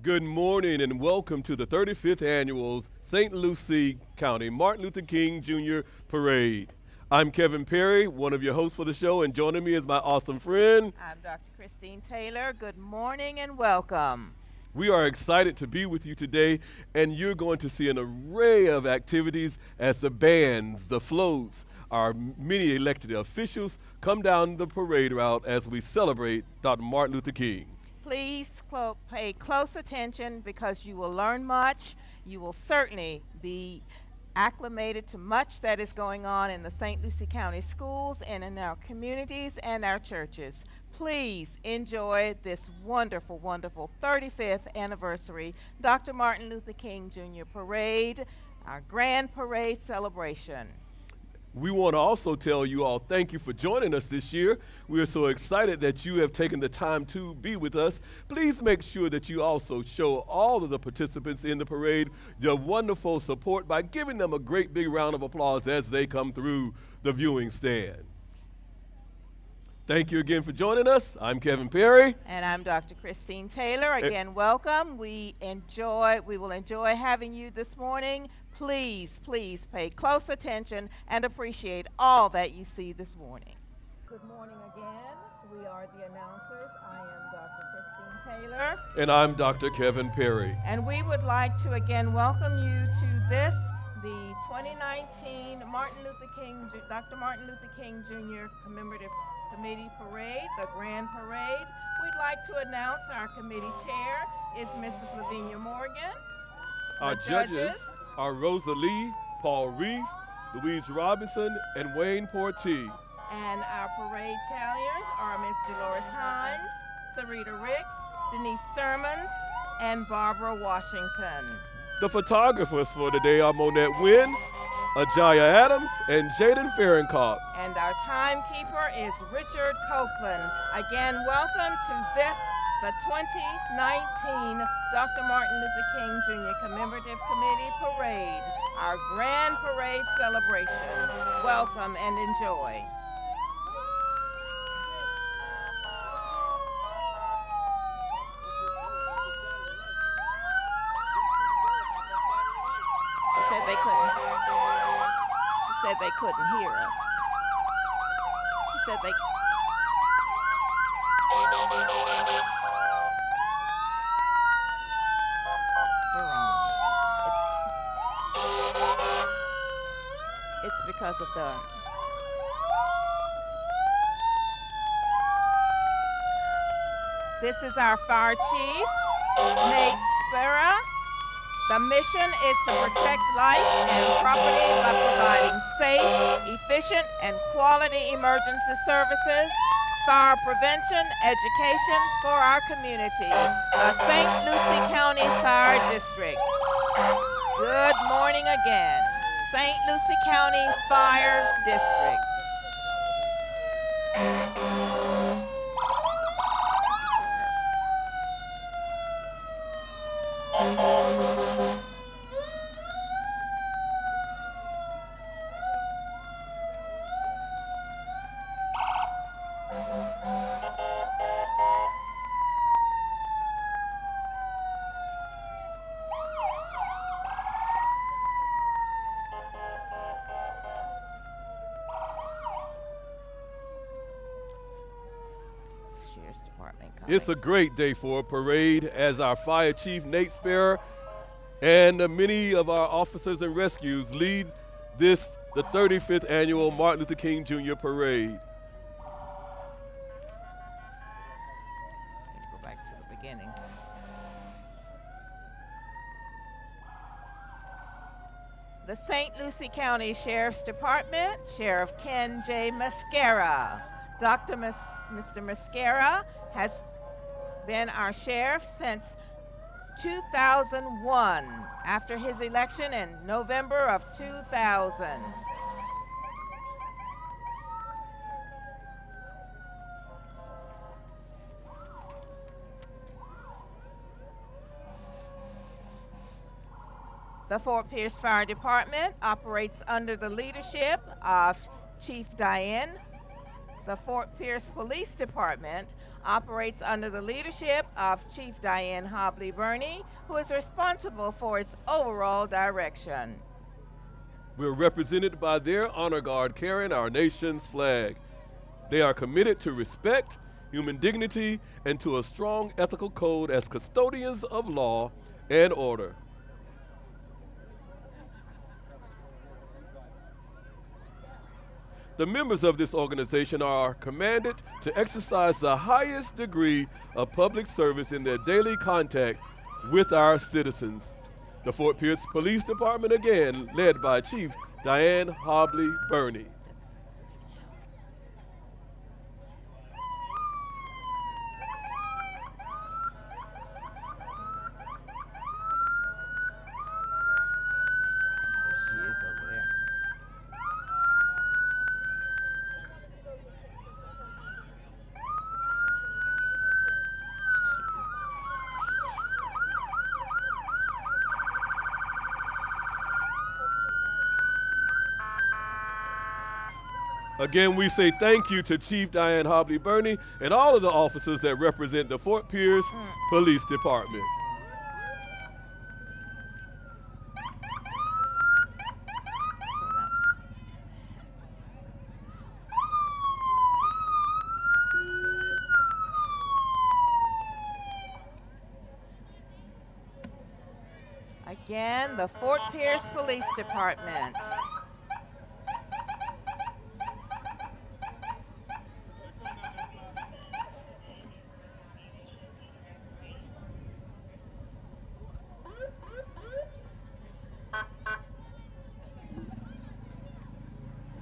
Good morning and welcome to the 35th annual St. Lucie County Martin Luther King Jr. Parade. I'm Kevin Perry, one of your hosts for the show, and joining me is my awesome friend. I'm Dr. Christine Taylor. Good morning and welcome. We are excited to be with you today, and you're going to see an array of activities as the bands, the floats, our many elected officials come down the parade route as we celebrate Dr. Martin Luther King. Please pay close attention because you will learn much. You will certainly be acclimated to much that is going on in the St. Lucie County schools and in our communities and our churches. Please enjoy this wonderful, wonderful 35th anniversary Dr. Martin Luther King Jr. Parade, our grand parade celebration. We want to also tell you all thank you for joining us this year. We are so excited that you have taken the time to be with us. Please make sure that you also show all of the participants in the parade your wonderful support by giving them a great big round of applause as they come through the viewing stand. Thank you again for joining us. I'm Kevin Perry. And I'm Dr. Christine Taylor. Again, welcome. We will enjoy having you this morning. Please, please pay close attention and appreciate all that you see this morning. Good morning again. We are the announcers. I am Dr. Christine Taylor. And I'm Dr. Kevin Perry. And we would like to again welcome you to this, the 2019 Dr. Martin Luther King Jr. Commemorative Committee Parade, the Grand Parade. We'd like to announce our committee chair is Mrs. Lavinia Morgan. Our judges are Rosa Lee, Paul Reeve, Louise Robinson, and Wayne Portee. And our parade talliers are Ms. Dolores Hines, Sarita Ricks, Denise Sermons, and Barbara Washington. The photographers for today are Monette Wynn, Ajaya Adams, and Jaden Fahrenkopf. And our timekeeper is Richard Copeland. Again, welcome to this, the 2019 Dr. Martin Luther King Jr. Commemorative Committee Parade, our grand parade celebration. Welcome and enjoy. She said they couldn't hear us. She said they We're wrong. It's because of the This is our fire chief, Nate Spera. The mission is to protect life and property by providing safe, efficient, and quality emergency services, fire prevention, education for our community, the St. Lucie County Fire District. Good morning again, St. Lucie County Fire District. It's a great day for a parade as our fire chief, Nate Spera, and many of our officers and rescues lead the 35th annual Martin Luther King Jr. Parade. Go back to the beginning. The St. Lucie County Sheriff's Department, Sheriff Ken J. Mascara. Mr. Mascara has been our sheriff since 2001, after his election in November of 2000. The Fort Pierce Fire Department operates under the leadership of Chief Diane The Fort Pierce Police Department operates under the leadership of Chief Diane Hobley Burney, who is responsible for its overall direction. We're represented by their honor guard carrying our nation's flag. They are committed to respect, human dignity, and to a strong ethical code as custodians of law and order. The members of this organization are commanded to exercise the highest degree of public service in their daily contact with our citizens. The Fort Pierce Police Department, again, led by Chief Diane Hobley Burney. Again, we say thank you to Chief Diane Hobley Burney and all of the officers that represent the Fort Pierce Police Department. Again, the Fort Pierce Police Department.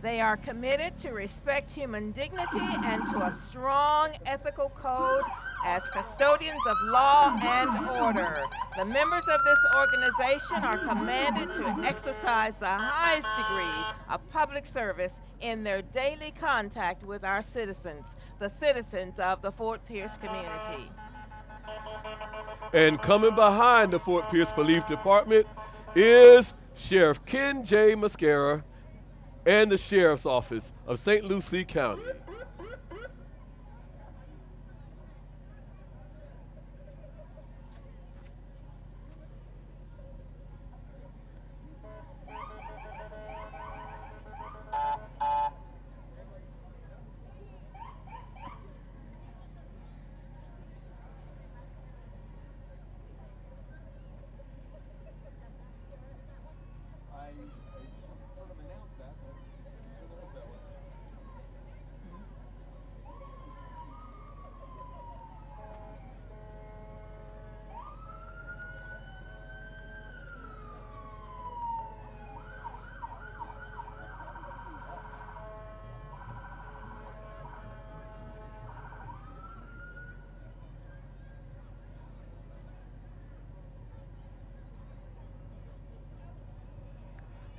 They are committed to respect human dignity and to a strong ethical code as custodians of law and order. The members of this organization are commanded to exercise the highest degree of public service in their daily contact with our citizens, the citizens of the Fort Pierce community. And coming behind the Fort Pierce Police Department is Sheriff Ken J. Mascara and the Sheriff's Office of St. Lucie County.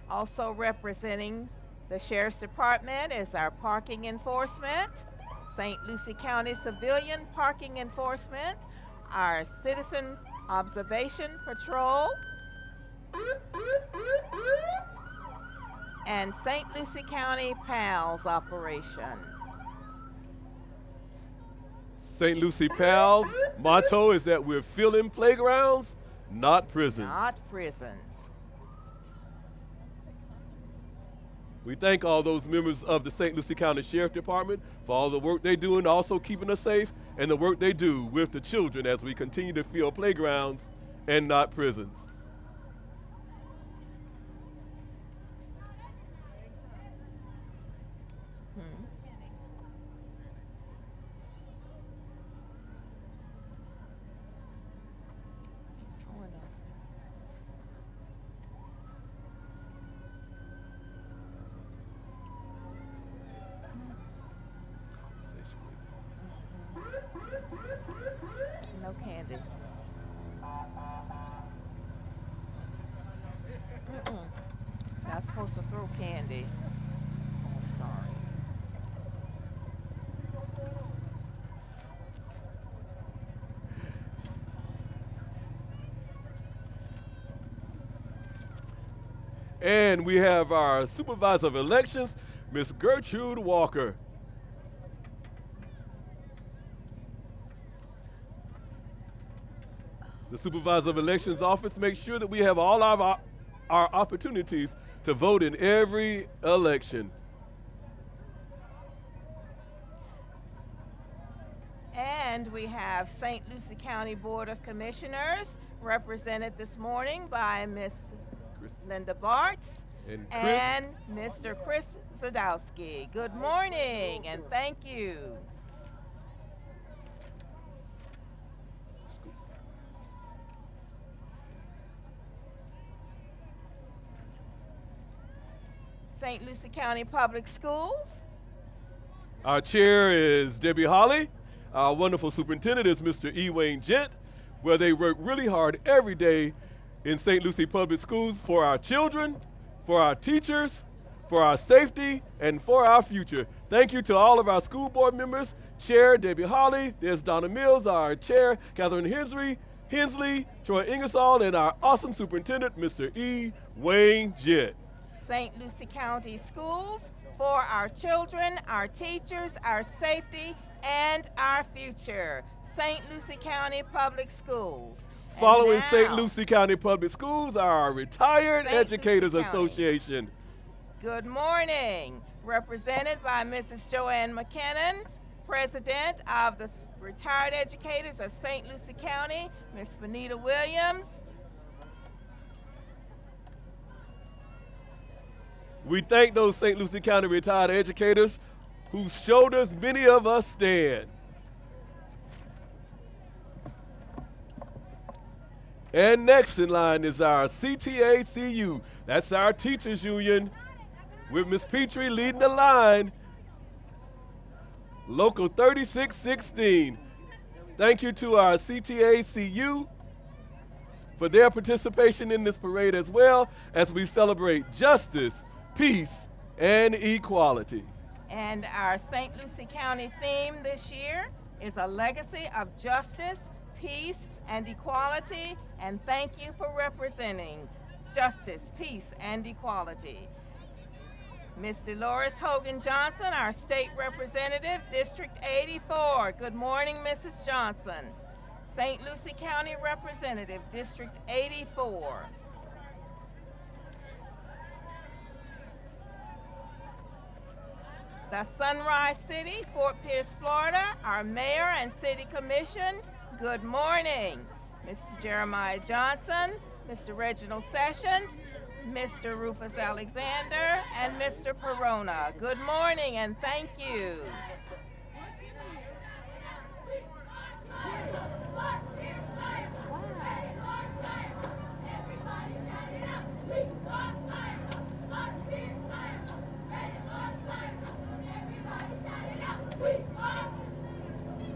Also representing the Sheriff's Department is our parking enforcement, St. Lucie County Civilian Parking Enforcement, our Citizen Observation Patrol, and St. Lucie County PALS operation. St. Lucie PALS motto is that we're filling playgrounds, not prisons. Not prisons. We thank all those members of the St. Lucie County Sheriff Department for all the work they do and also keeping us safe, and the work they do with the children as we continue to fill playgrounds and not prisons. No candy. Not supposed to throw candy. Oh, I'm sorry. And we have our Supervisor of Elections, Ms. Gertrude Walker. Supervisor of Elections Office makes sure that we have all of our opportunities to vote in every election. And we have St. Lucie County Board of Commissioners, represented this morning by Miss Linda Bartz and Mr. Chris Zadowski. Good morning and thank you. St. Lucie County Public Schools. Our chair is Debbie Holly. Our wonderful superintendent is Mr. E. Wayne Gent, where they work really hard every day in St. Lucie Public Schools for our children, for our teachers, for our safety, and for our future. Thank you to all of our school board members, Chair Debbie Holly, there's Donna Mills, our chair, Catherine Hensley, Troy Ingersoll, and our awesome superintendent, Mr. E. Wayne Gent. St. Lucie County Schools for our children, our teachers, our safety, and our future. St. Lucie County Public Schools. Following St. Lucie County Public Schools are our Retired Educators Association. Good morning. Represented by Mrs. Joanne McKinnon, President of the Retired Educators of St. Lucie County, Ms. Benita Williams. We thank those St. Lucie County retired educators whose shoulders many of us stand. And next in line is our CTA-CU. That's our teachers union with Ms. Petrie leading the line. Local 3616. Thank you to our CTA-CU for their participation in this parade as well as we celebrate justice, peace, and equality. And our St. Lucie County theme this year is a legacy of justice, peace, and equality, and thank you for representing justice, peace, and equality. Ms. Dolores Hogan Johnson, our state representative, District 84. Good morning, Mrs. Johnson. St. Lucie County Representative, District 84. The Sunrise City, Fort Pierce, Florida, our mayor and city commission, good morning. Mr. Jeremiah Johnson, Mr. Reginald Sessions, Mr. Rufus Alexander, and Mr. Perona. Good morning and thank you.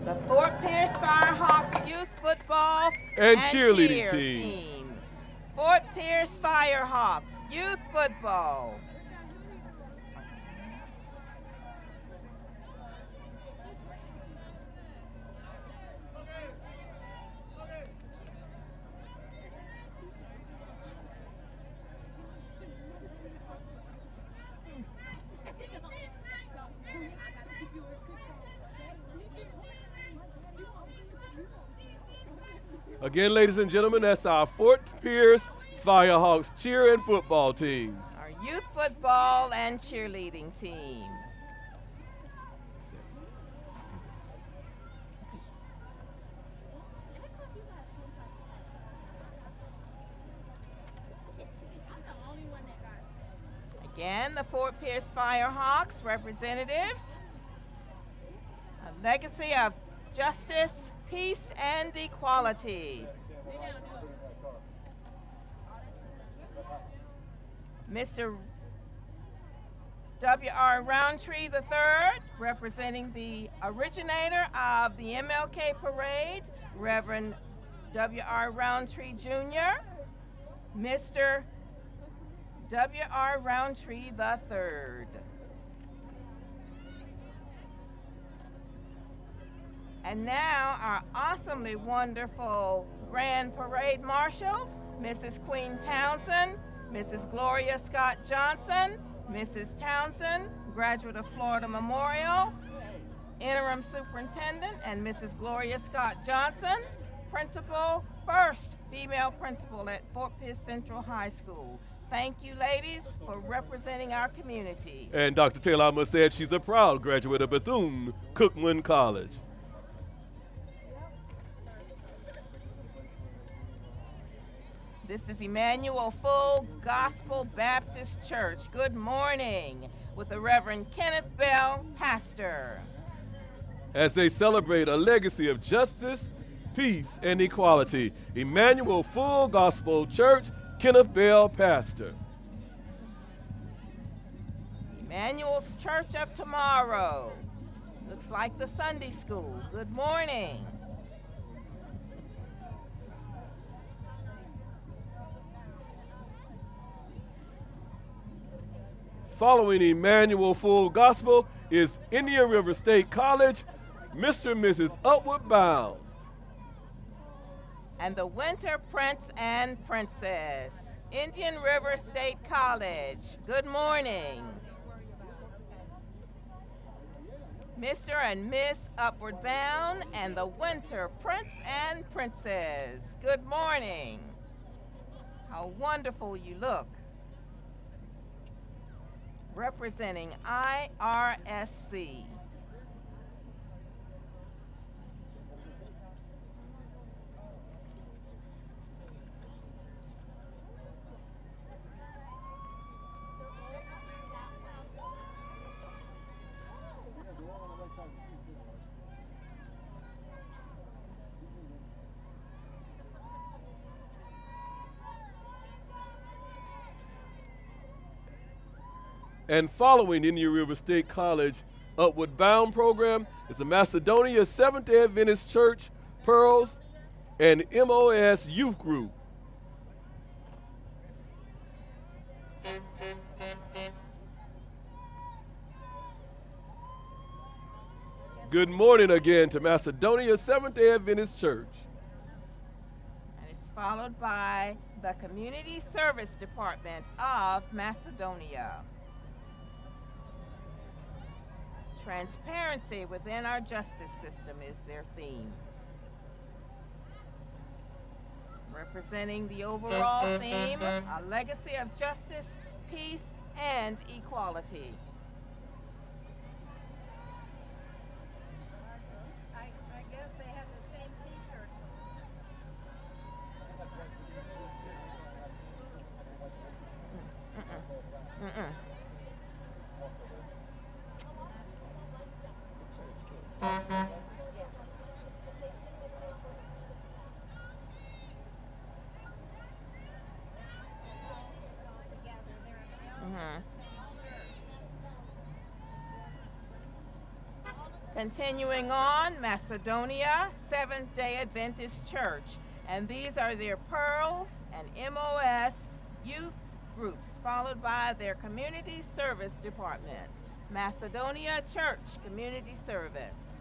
The Fort Pierce Firehawks Youth Football and cheerleading cheer team. Fort Pierce Firehawks Youth Football. Again, ladies and gentlemen, that's our Fort Pierce Firehawks cheer and football teams. Our youth football and cheerleading team. Again, the Fort Pierce Firehawks representatives. A legacy of justice, peace, and equality. Mr. W.R. Roundtree III, representing the originator of the MLK Parade, Reverend W.R. Roundtree Jr., Mr. W.R. Roundtree III. And now our awesomely wonderful Grand Parade Marshals, Mrs. Queen Townsend, Mrs. Gloria Scott Johnson, Mrs. Townsend, graduate of Florida Memorial, Interim Superintendent, and Mrs. Gloria Scott Johnson, principal, first female principal at Fort Pierce Central High School. Thank you, ladies, for representing our community. And Dr. Taylor, I must add, she's a proud graduate of Bethune-Cookman College. This is Emmanuel Full Gospel Baptist Church. Good morning, with the Reverend Kenneth Bell, pastor. As they celebrate a legacy of justice, peace, and equality, Emmanuel Full Gospel Church, Kenneth Bell, pastor. Emmanuel's Church of Tomorrow. Looks like the Sunday school. Good morning. Following Emmanuel Full Gospel is Indian River State College, Mr. and Mrs. Upward Bound. And the Winter Prince and Princess, Indian River State College. Good morning. Mr. and Miss Upward Bound and the Winter Prince and Princess. Good morning. How wonderful you look. Representing IRSC. And following Indian River State College Upward Bound program is the Macedonia Seventh-day Adventist Church, Pearls, and MOS Youth Group. Good morning again to Macedonia Seventh-day Adventist Church. And it's followed by the Community Service Department of Macedonia. Transparency within our justice system is their theme. Representing the overall theme, a legacy of justice, peace, and equality. I guess they have the same t-shirt. Continuing on, Macedonia Seventh-day Adventist Church. And these are their Pearls and MOS youth groups, followed by their Community Service Department. Macedonia Church Community Service.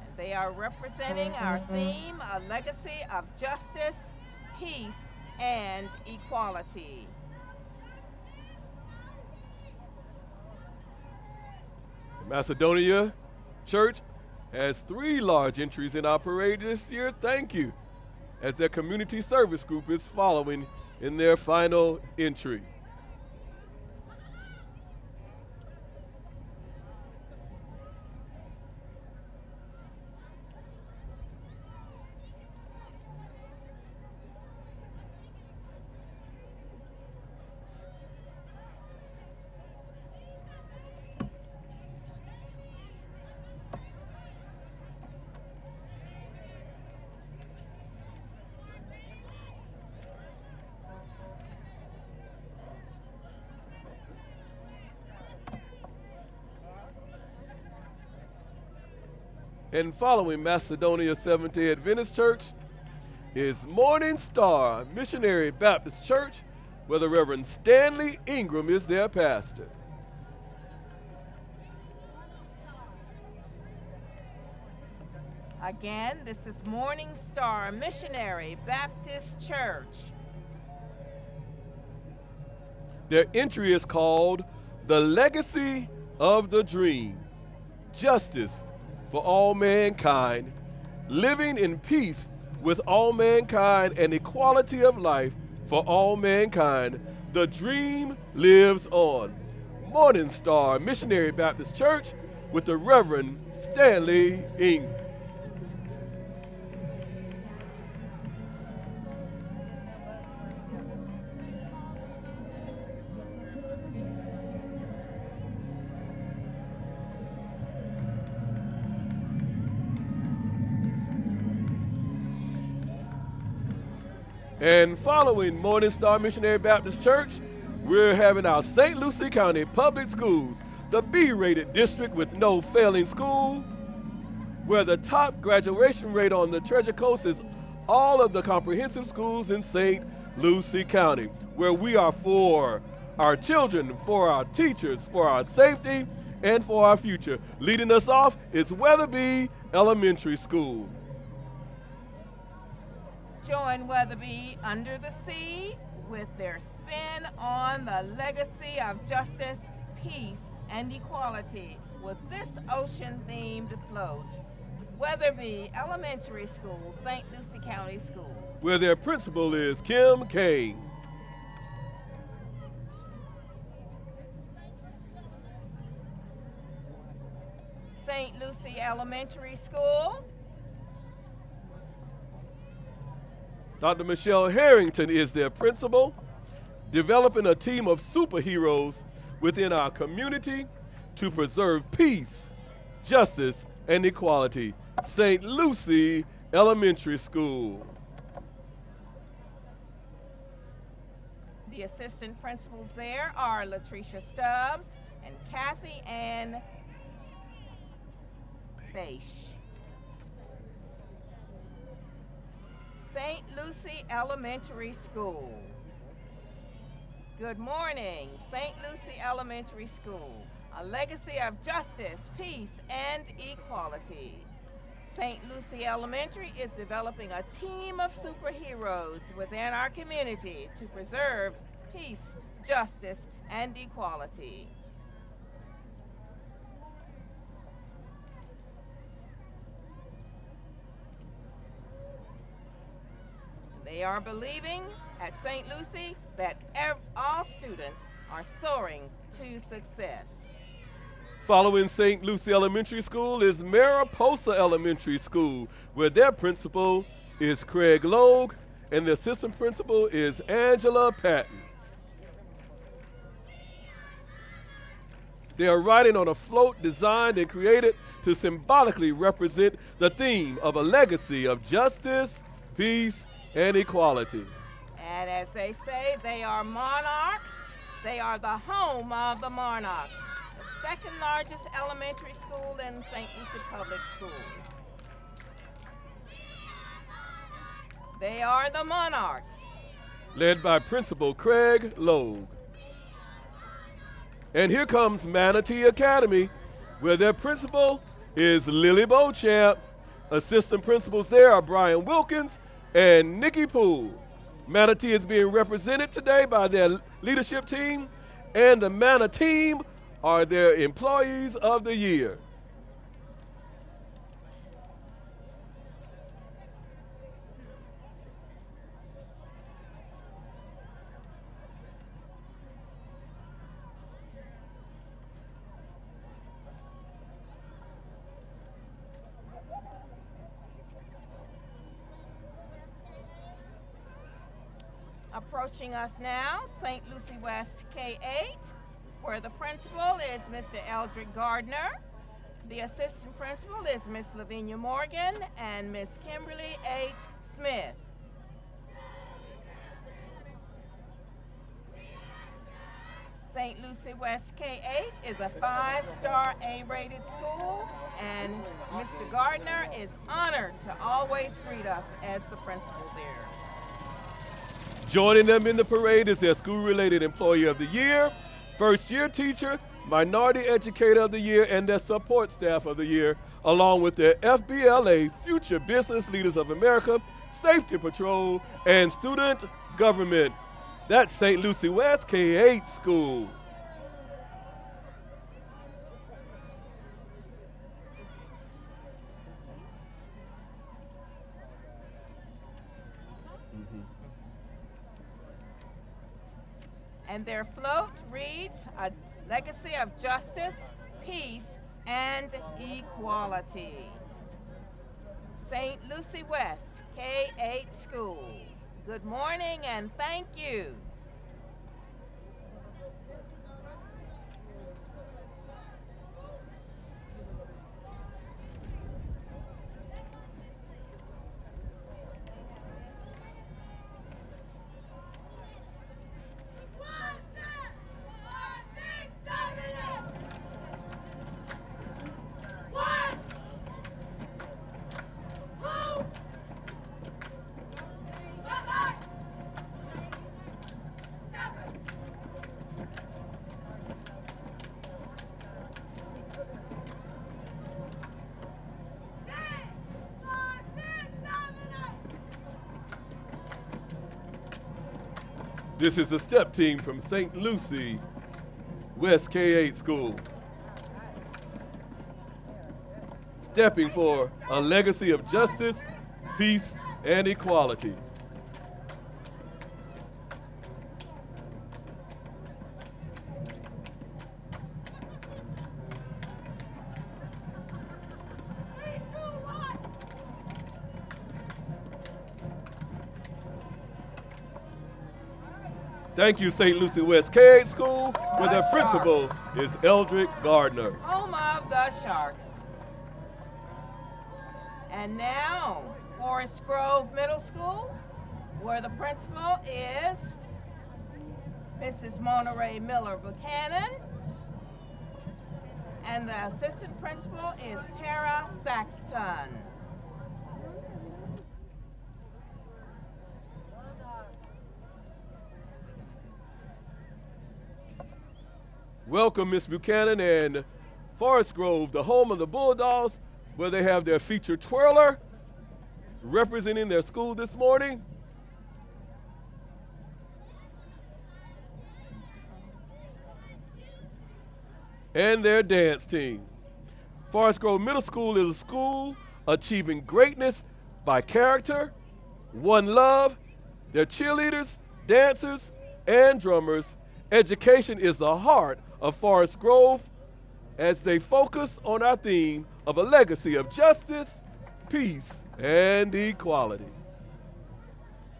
And they are representing our theme, a legacy of justice, peace, and equality. Macedonia Church has 3 large entries in our parade this year. Thank you. As their community service group is following in their final entry. And following Macedonia Seventh-day Adventist Church is Morning Star Missionary Baptist Church, where the Reverend Stanley Ingram is their pastor. Again, this is Morning Star Missionary Baptist Church. Their entry is called The Legacy of the Dream. Justice for all mankind, living in peace with all mankind and equality of life for all mankind. The dream lives on. Morning Star Missionary Baptist Church with the Reverend Stanley Ng. And following Morning Star Missionary Baptist Church, we're having our St. Lucie County Public Schools, the B-rated district with no failing school, where the top graduation rate on the Treasure Coast is all of the comprehensive schools in St. Lucie County, where we are for our children, for our teachers, for our safety, and for our future. Leading us off is Weatherby Elementary School. Join Weatherby Under the Sea with their spin on the legacy of justice, peace, and equality with this ocean-themed float. Weatherby Elementary School, St. Lucie County Schools. Where their principal is Kim Kane. St. Lucie Elementary School. Dr. Michelle Harrington is their principal, developing a team of superheroes within our community to preserve peace, justice, and equality. St. Lucie Elementary School. The assistant principals there are Latricia Stubbs and Kathy Ann Beisch. St. Lucie Elementary School. Good morning, St. Lucie Elementary School, a legacy of justice, peace, and equality. St. Lucie Elementary is developing a team of superheroes within our community to preserve peace, justice, and equality. They are believing at St. Lucie that all students are soaring to success. Following St. Lucie Elementary School is Mariposa Elementary School, where their principal is Craig Logue and the assistant principal is Angela Patton. They are riding on a float designed and created to symbolically represent the theme of a legacy of justice, peace, and equality. And as they say, they are monarchs. They are the home of the monarchs. The second largest elementary school in St. Lucie Public Schools. They are the monarchs. Led by Principal Craig Logue. And here comes Manatee Academy, where their principal is Lily Beauchamp. Assistant principals there are Brian Wilkins and Nikki Poole. Manatee is being represented today by their leadership team, and the Mana team are their employees of the year. Approaching us now, St. Lucie West K-8, where the principal is Mr. Eldrick Gardner. The assistant principal is Miss Lavinia Morgan and Miss Kimberly H. Smith. St. Lucie West K-8 is a 5-star A-rated school, and Mr. Gardner is honored to always greet us as the principal there. Joining them in the parade is their school-related employee of the year, first-year teacher, minority educator of the year, and their support staff of the year, along with their FBLA, Future Business Leaders of America, Safety Patrol, and Student Government That's St. Lucie West K-8 school. And their float reads, "A legacy of justice, peace, and equality." St. Lucie West K-8 school. Good morning and thank you. This is the step team from St. Lucie West K-8 school. Stepping for a legacy of justice, peace, and equality. Thank you, St. Lucie West K-8 school, where their principal is Eldrick Gardner. Home of the Sharks. And now, Forest Grove Middle School, where the principal is Mrs. Mona Ray Miller Buchanan, and the assistant principal is Tara Saxton. Welcome, Ms. Buchanan and Forest Grove, the home of the Bulldogs, where they have their featured twirler representing their school this morning. And their dance team. Forest Grove Middle School is a school achieving greatness by character, one love, their cheerleaders, dancers, and drummers. Education is the heart of Forest Grove as they focus on our theme of a legacy of justice, peace, and equality.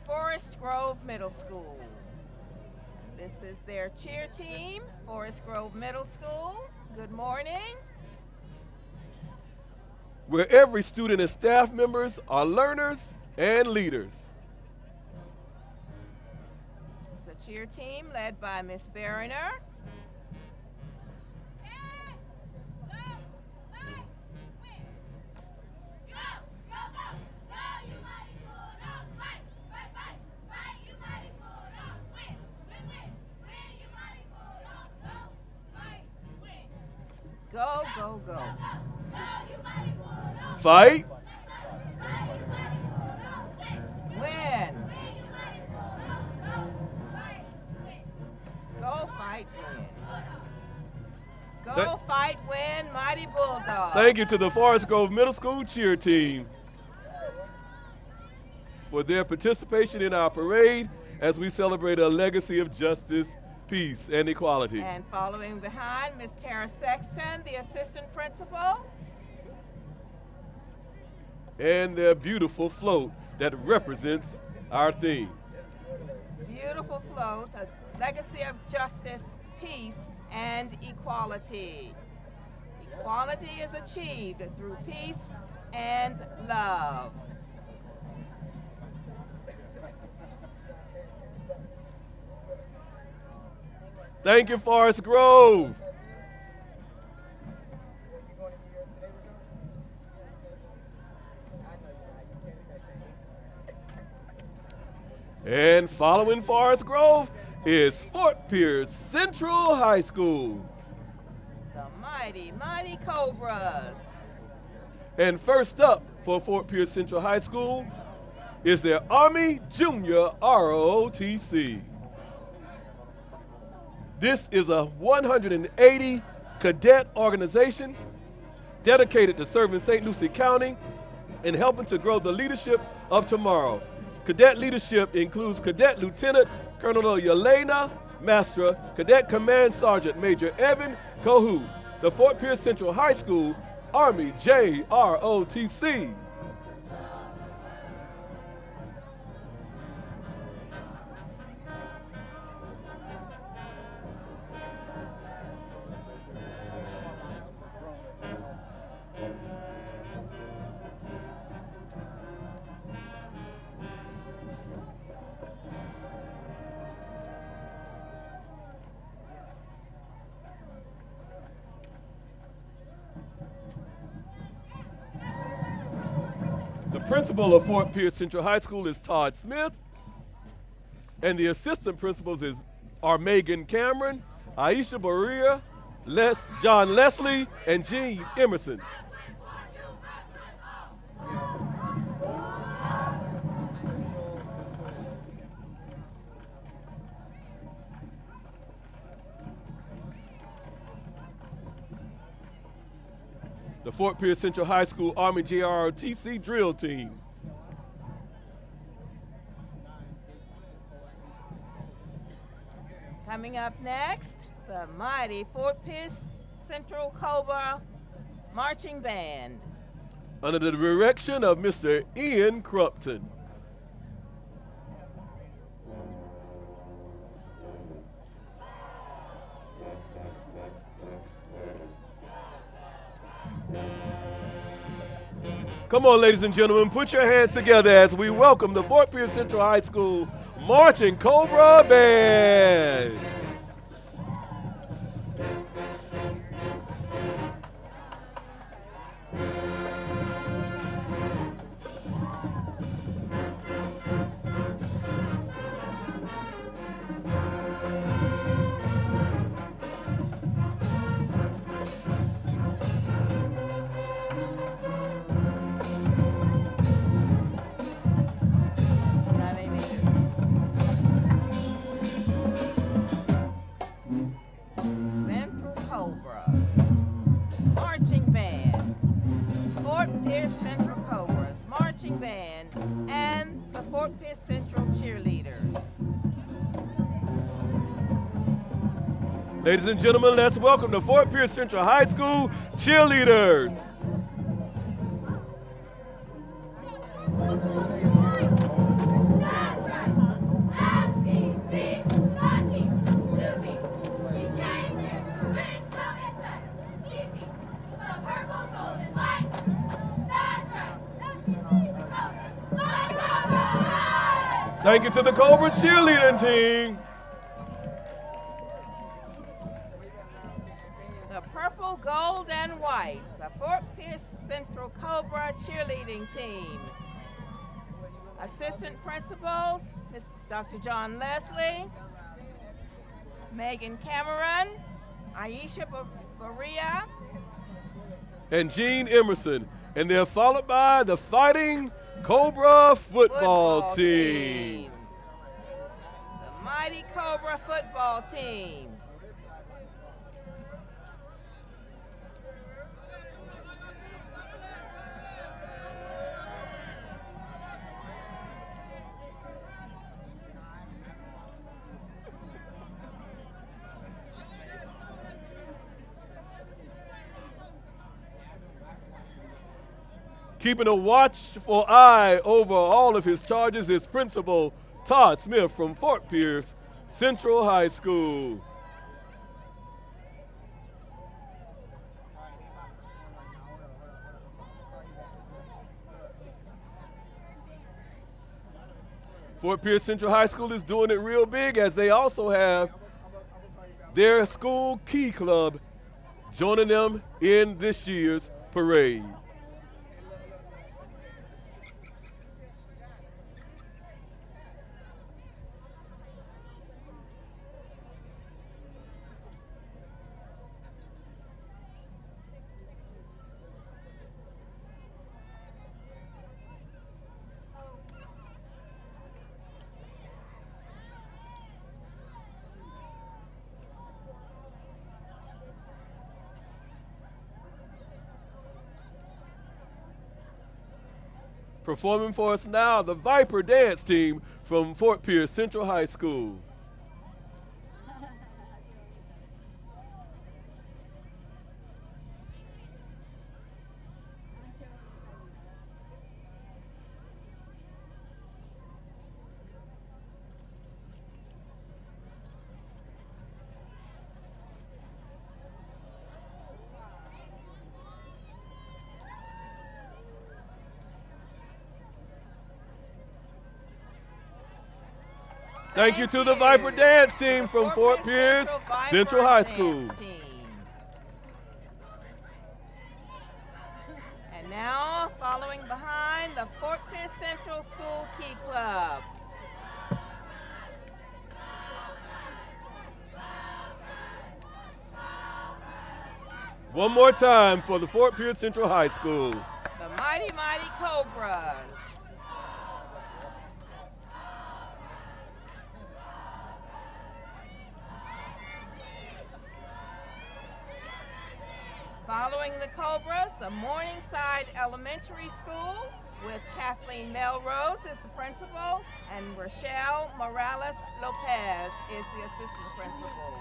Forest Grove Middle School. This is their cheer team, Forest Grove Middle School. Good morning. Where every student and staff members are learners and leaders. It's a cheer team led by Miss Beriner. Go, go, go. Fight. Win. Go, fight, win. Go, fight, win, Mighty Bulldogs. Thank you to the Forest Grove Middle School cheer team for their participation in our parade as we celebrate a legacy of justice, peace, and equality. And following behind, Miss Tara Sexton, the assistant principal. And their beautiful float that represents our theme. Beautiful float, a legacy of justice, peace, and equality. Equality is achieved through peace and love. Thank you, Forest Grove. And following Forest Grove is Fort Pierce Central High School. The mighty, mighty Cobras. And first up for Fort Pierce Central High School is their Army Junior ROTC. This is a 180 cadet organization dedicated to serving St. Lucie County and helping to grow the leadership of tomorrow. Cadet leadership includes Cadet Lieutenant Colonel Yelena Mastra, Cadet Command Sergeant Major Evan Kohu, the Fort Pierce Central High School Army JROTC. The principal of Fort Pierce Central High School is Todd Smith, and the assistant principals are Megan Cameron, Aisha Berea, John Leslie, and Jean Emerson. The Fort Pierce Central High School Army JROTC drill team. Coming up next, the mighty Fort Pierce Central Cobra Marching Band. Under the direction of Mr. Ian Crumpton. Come on, ladies and gentlemen, put your hands together as we welcome the Fort Pierce Central High School Marching Cobra Band. Ladies and gentlemen, let's welcome the Fort Pierce Central High School cheerleaders. Thank you to the Cobra cheerleading team. The purple, gold, and white, the Fort Pierce Central Cobra cheerleading team. Assistant principals, Dr. John Leslie, Megan Cameron, Aisha Berea, and Jean Emerson. And they're followed by the Fighting Cobra football team. The mighty Cobra football team. Keeping a watchful eye over all of his charges is Principal Todd Smith from Fort Pierce Central High School. Fort Pierce Central High School is doing it real big, as they also have their school key club joining them in this year's parade. Performing for us now, the Viper Dance Team from Fort Pierce Central High School. Thank you to the Viper Dance Team from Fort Pierce Central High School. And now, following behind, the Fort Pierce Central School Key Club. One more time for the Fort Pierce Central High School. The Mighty Mighty Cobras. Following the Cobras, the Morningside Elementary School with Kathleen Melrose is the principal and Rochelle Morales Lopez is the assistant principal.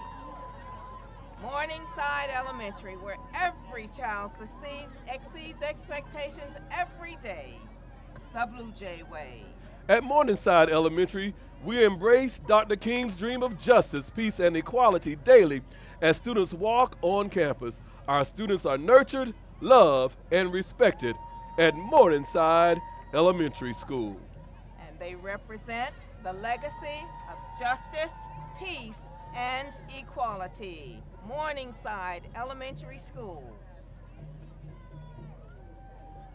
Morningside Elementary, where every child exceeds expectations every day. The Blue Jay Way. At Morningside Elementary, we embrace Dr. King's dream of justice, peace, and equality daily as students walk on campus. Our students are nurtured, loved, and respected at Morningside Elementary School. And they represent the legacy of justice, peace, and equality. Morningside Elementary School.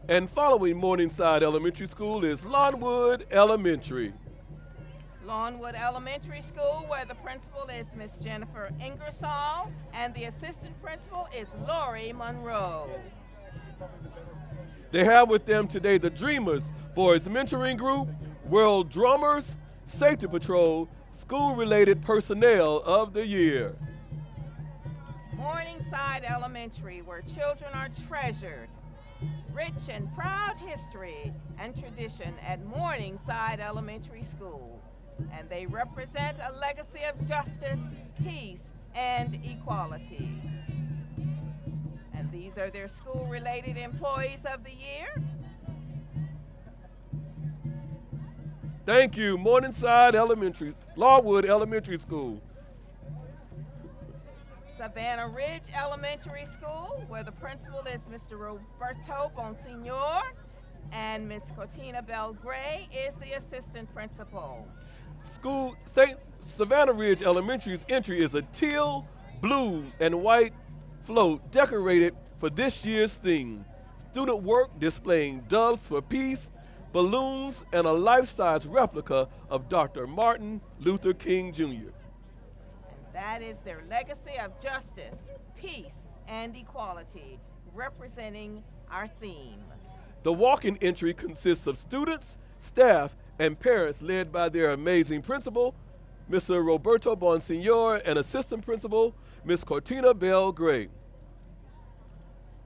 And following Morningside Elementary School is Lawnwood Elementary. Lawnwood Elementary School, where the principal is Miss Jennifer Ingersoll and the assistant principal is Lori Monroe. They have with them today the Dreamers Boys Mentoring Group, World Drummers, Safety Patrol, School-Related Personnel of the Year. Morningside Elementary, where children are treasured. Rich and proud history and tradition at Morningside Elementary School. And they represent a legacy of justice, peace, and equality. And these are their school-related employees of the year. Thank you, Morningside Elementary, Lawnwood Elementary School. Savannah Ridge Elementary School, where the principal is Mr. Roberto Bonsignor and Miss Cortina Bell Gray is the assistant principal. Savannah Ridge Elementary's entry is a teal, blue, and white float decorated for this year's theme. Student work displaying doves for peace, balloons, and a life-size replica of Dr. Martin Luther King Jr. That is their legacy of justice, peace, and equality, representing our theme. The walk-in entry consists of students, staff, and parents led by their amazing principal, Mr. Roberto Bonsignor, and assistant principal, Ms. Cortina Bell Gray.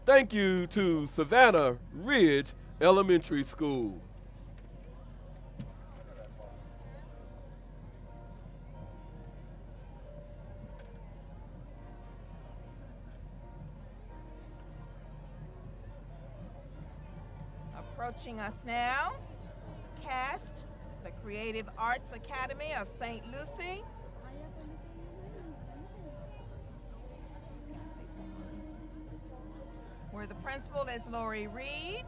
Thank you to Savannah Ridge Elementary School. Approaching us now, CAST, the Creative Arts Academy of St. Lucie. Where the principal is Lori Reed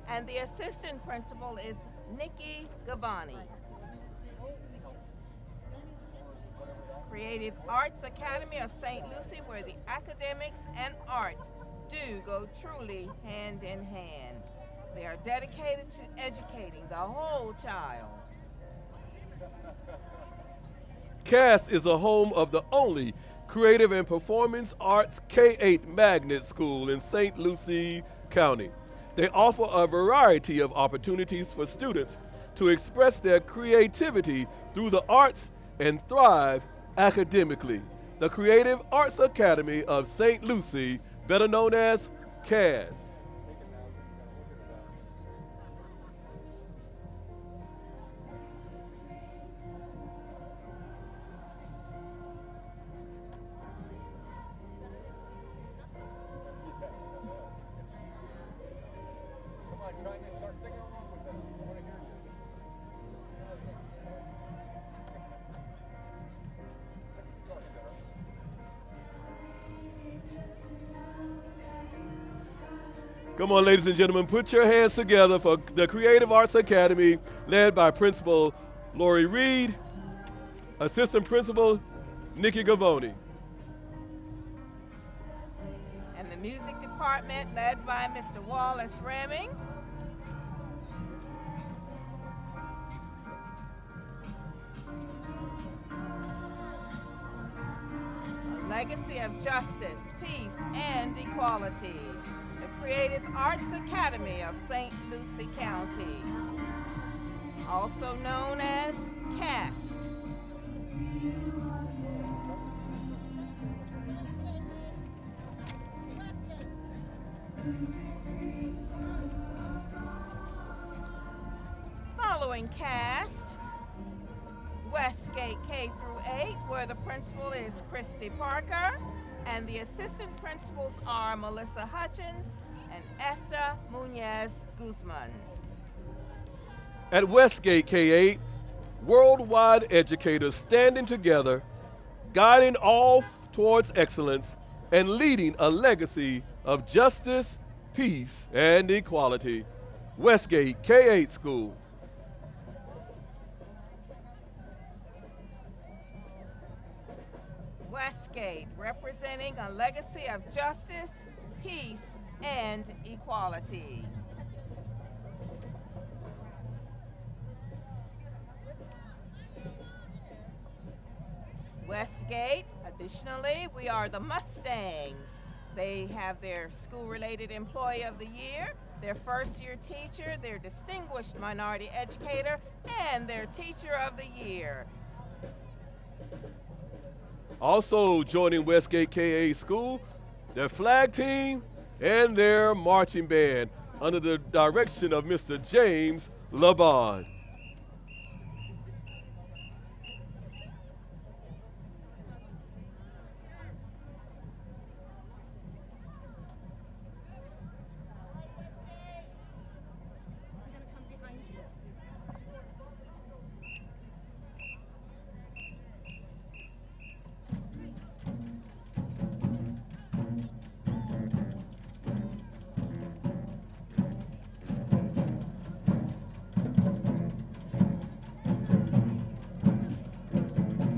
and the assistant principal is Nikki Gavani. Creative Arts Academy of St. Lucie, where the academics and art do go truly hand in hand. They are dedicated to educating the whole child. CAST is a home of the only Creative and Performance Arts K-8 magnet school in St. Lucie County. They offer a variety of opportunities for students to express their creativity through the arts and thrive academically. The Creative Arts Academy of St. Lucie, better known as CAST. Come on, ladies and gentlemen, put your hands together for the Creative Arts Academy, led by Principal Lori Reed, Assistant Principal Nikki Gavoni. And the music department, led by Mr. Wallace Ramming. A legacy of justice, peace, and equality. The Creative Arts Academy of St. Lucie County, also known as CAST. Following CAST, Westgate K through 8, where the principal is Christy Parker, and the assistant principals are Melissa Hutchins and Esther Muñez Guzman. At Westgate K-8, worldwide educators standing together, guiding all towards excellence, and leading a legacy of justice, peace, and equality. Westgate K-8 School. Westgate, representing a legacy of justice, peace, and equality. Westgate, additionally, we are the Mustangs. They have their school-related employee of the year, their first-year teacher, their distinguished minority educator, and their teacher of the year. Also joining Westgate K-8 School, their flag team and their marching band under the direction of Mr. James LeBond.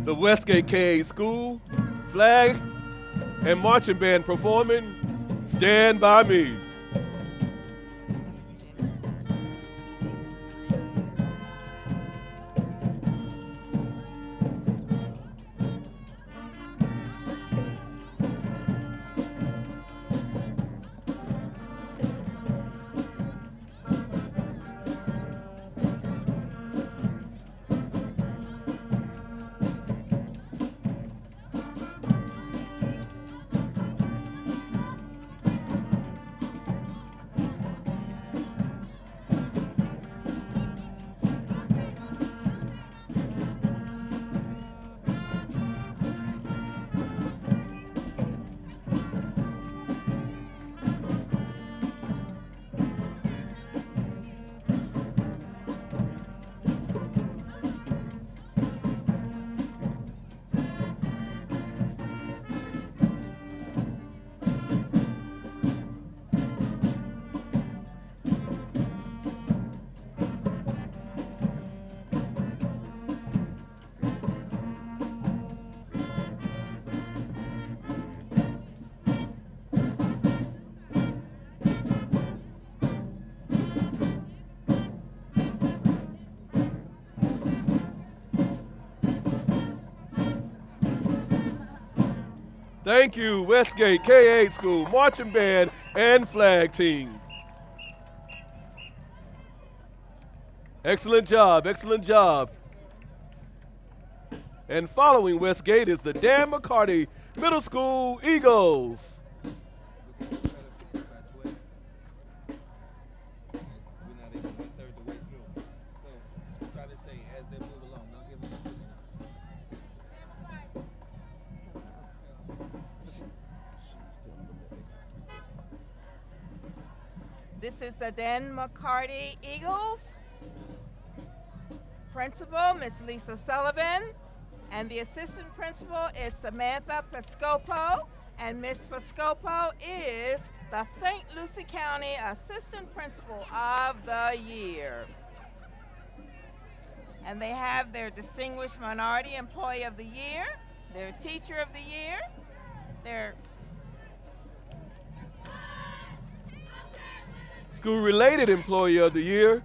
The Westgate K-8 School flag and marching band performing Stand By Me. Thank you, Westgate K-8 School, marching band, and flag team. Excellent job, excellent job. And following Westgate is the Dan McCarty Middle School Eagles. This is the Dan McCarty Eagles. Principal, Miss Lisa Sullivan. And the assistant principal is Samantha Piscopo. And Miss Piscopo is the St. Lucie County Assistant Principal of the Year. And they have their Distinguished Minority Employee of the Year, their Teacher of the Year, their School-related Employee of the Year.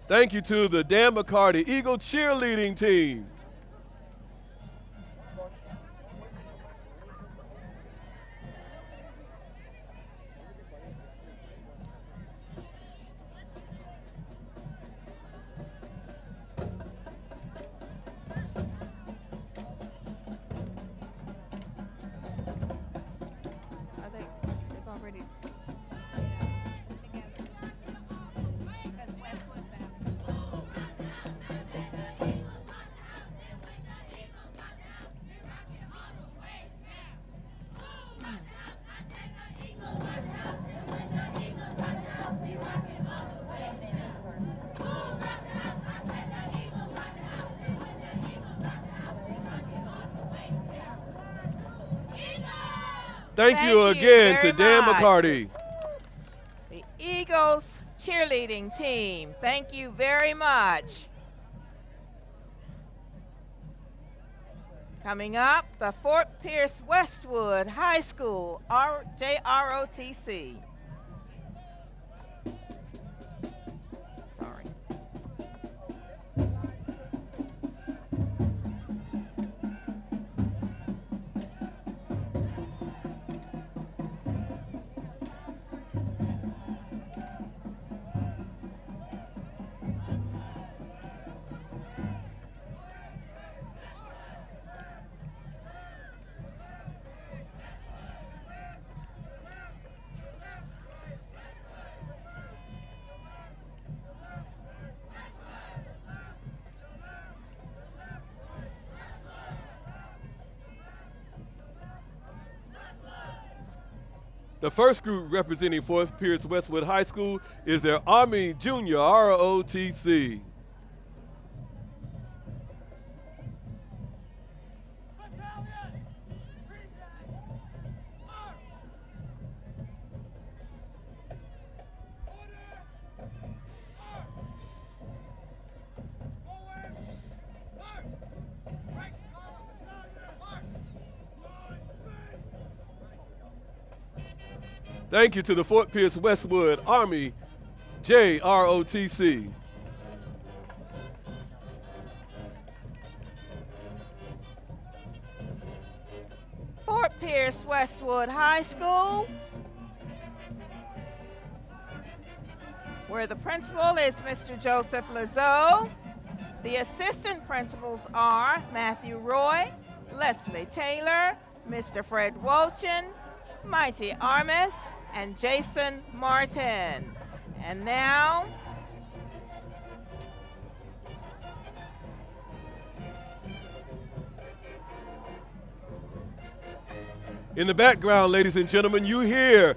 Thank you to the Dan McCarty Eagle cheerleading team. They've already. Thank you again to Dan much. McCarty. The Eagles cheerleading team, thank you very much. Coming up, the Fort Pierce Westwood High School JROTC. Sorry. The first group representing Fort Pierce Westwood High School is their Army Junior ROTC. Thank you to the Fort Pierce Westwood Army JROTC. Fort Pierce Westwood High School, where the principal is Mr. Joseph Lazo. The assistant principals are Matthew Roy, Leslie Taylor, Mr. Fred Wolchin, Mighty Armis, and Jason Martin. And now, in the background, ladies and gentlemen, you hear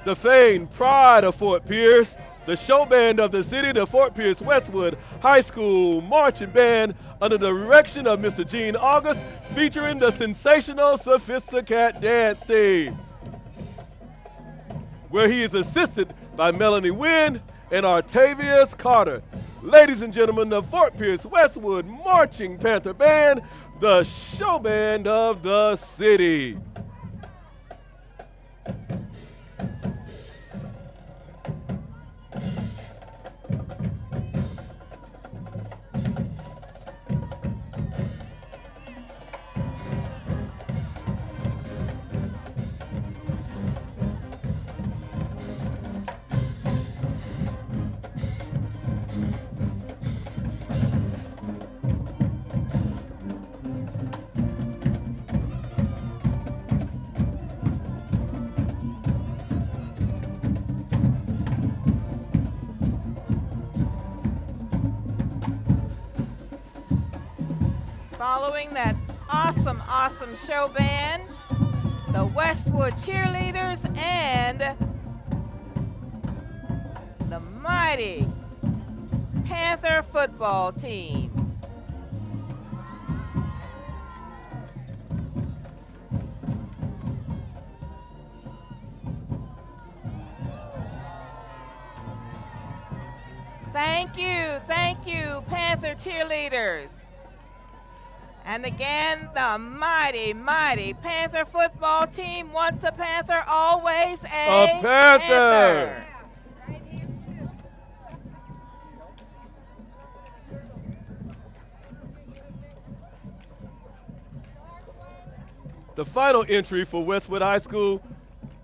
the famed pride of Fort Pierce, the show band of the city, the Fort Pierce Westwood High School Marching Band under the direction of Mr. Gene August, featuring the sensational Sophisticat Dance Team, where he is assisted by Melanie Wynn and Artavius Carter. Ladies and gentlemen, the Fort Pierce Westwood Marching Panther Band, the show band of the city. Following that awesome, awesome show band, the Westwood Cheerleaders and the mighty Panther football team. Thank you, Panther cheerleaders. And again, the mighty, mighty Panther football team. Once a Panther, always a Panther. Right here too. The final entry for Westwood High School,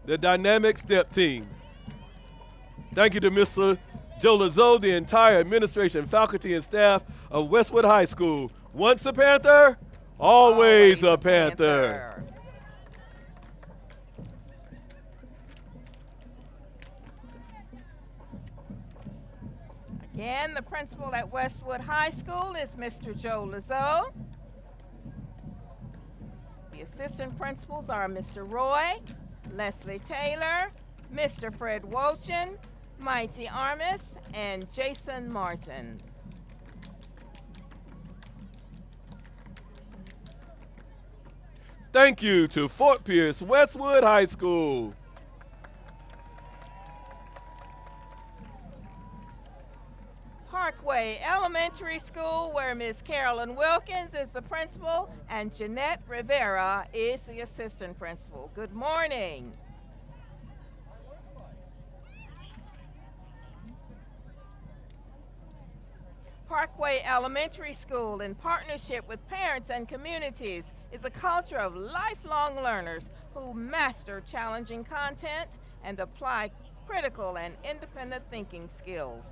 the dynamic step team. Thank you to Mr. Joe Lazo, the entire administration, faculty, and staff of Westwood High School. Once a Panther, always a Panther. Again, the principal at Westwood High School is Mr. Joe Lazo. The assistant principals are Mr. Roy, Leslie Taylor, Mr. Fred Wochin, Mighty Armis, and Jason Martin. Thank you to Fort Pierce Westwood High School. Parkway Elementary School, where Ms. Carolyn Wilkins is the principal and Jeanette Rivera is the assistant principal. Good morning. Parkway Elementary School, in partnership with parents and communities, is a culture of lifelong learners who master challenging content and apply critical and independent thinking skills.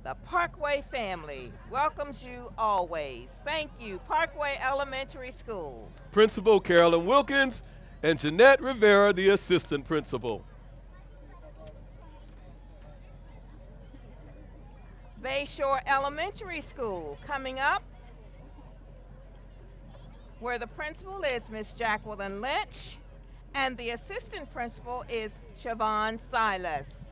The Parkway family welcomes you always. Thank you, Parkway Elementary School. Principal Carolyn Wilkins and Jeanette Rivera, the assistant principal. Bayshore Elementary School coming up, where the principal is Miss Jacqueline Lynch and the assistant principal is Siobhan Silas.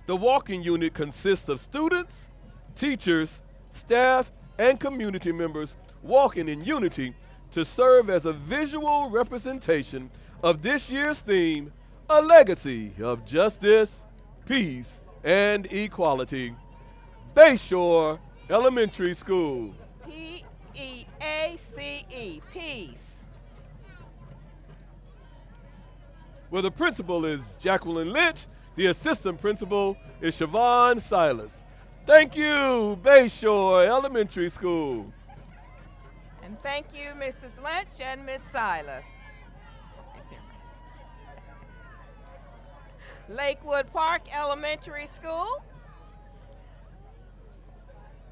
The walking unit consists of students, teachers, staff, and community members walking in unity to serve as a visual representation of this year's theme, a legacy of justice, peace, and equality. Bayshore Elementary School. P-E-A-C-E, peace. Where the principal is Jacqueline Lynch, the assistant principal is Siobhan Silas. Thank you, Bayshore Elementary School. And thank you, Mrs. Lynch and Miss Silas. Lakewood Park Elementary School,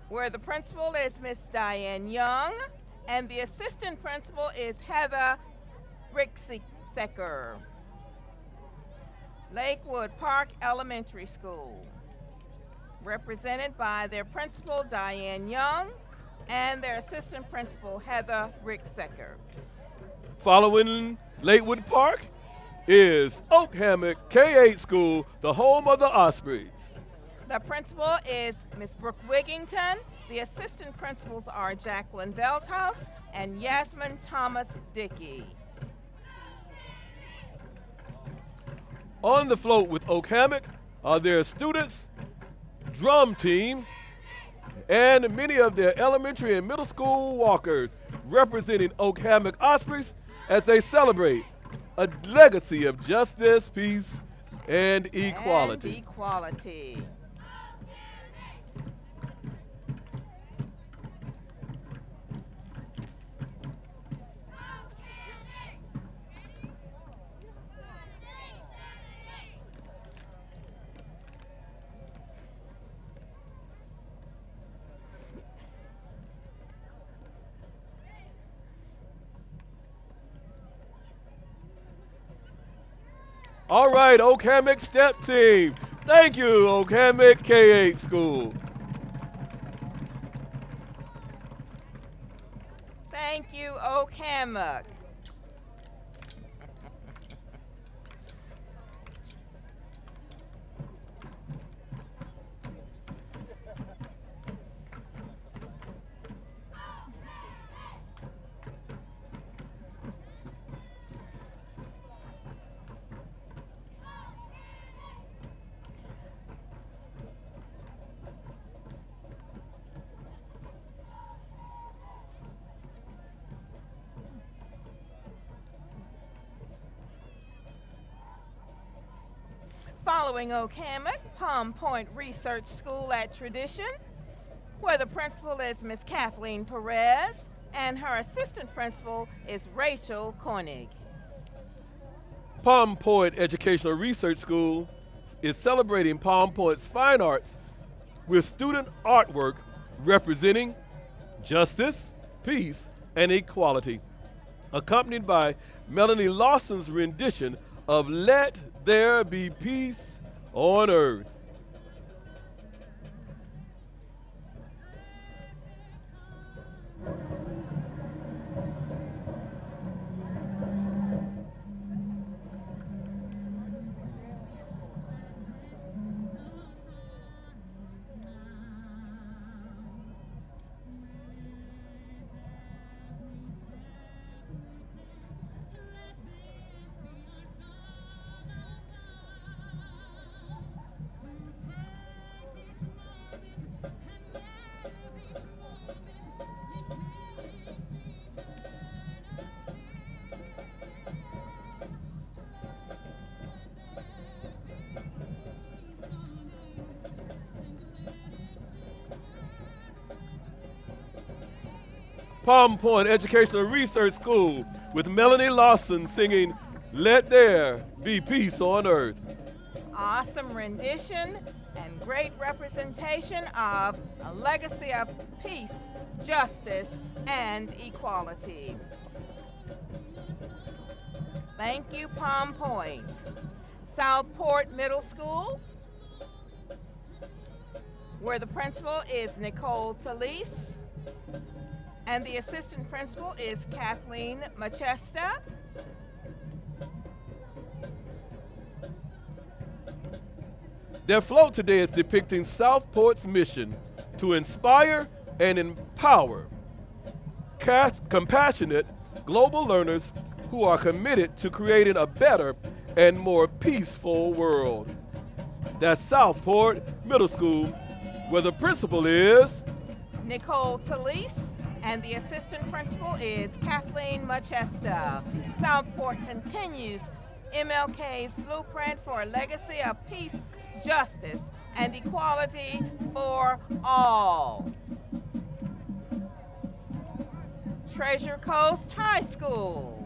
where the principal is Miss Diane Young and the assistant principal is Heather Ricksecker. Lakewood Park Elementary School, represented by their principal Diane Young and their assistant principal Heather Ricksecker. Following Lakewood Park is Oak Hammock K-8 School, the home of the Ospreys. The principal is Miss Brooke Wigington. The assistant principals are Jacqueline Veldhouse and Yasmin Thomas Dickey. On the float with Oak Hammock are their students, drum team, and many of their elementary and middle school walkers representing Oak Hammock Ospreys as they celebrate a legacy of justice, peace, and equality. And equality. All right, Oak Hammock Step Team. Thank you, Oak Hammock K-8 School. Thank you, Oak Hammock. Following Oak Hammock, Palm Point Research School at Tradition, where the principal is Miss Kathleen Perez and her assistant principal is Rachel Koenig. Palm Point Educational Research School is celebrating Palm Point's fine arts with student artwork representing justice, peace, and equality, accompanied by Melanie Lawson's rendition of Let There Be Peace on Earth. Palm Point Educational Research School with Melanie Lawson singing Let There Be Peace on Earth. Awesome rendition and great representation of a legacy of peace, justice, and equality. Thank you, Palm Point. Southport Middle School, where the principal is Nicole Talise and the assistant principal is Kathleen Machesta. Their float today is depicting Southport's mission to inspire and empower compassionate global learners who are committed to creating a better and more peaceful world. That's Southport Middle School, where the principal is Nicole Talise and the assistant principal is Kathleen Machesta. Southport continues MLK's blueprint for a legacy of peace, justice, and equality for all. Treasure Coast High School.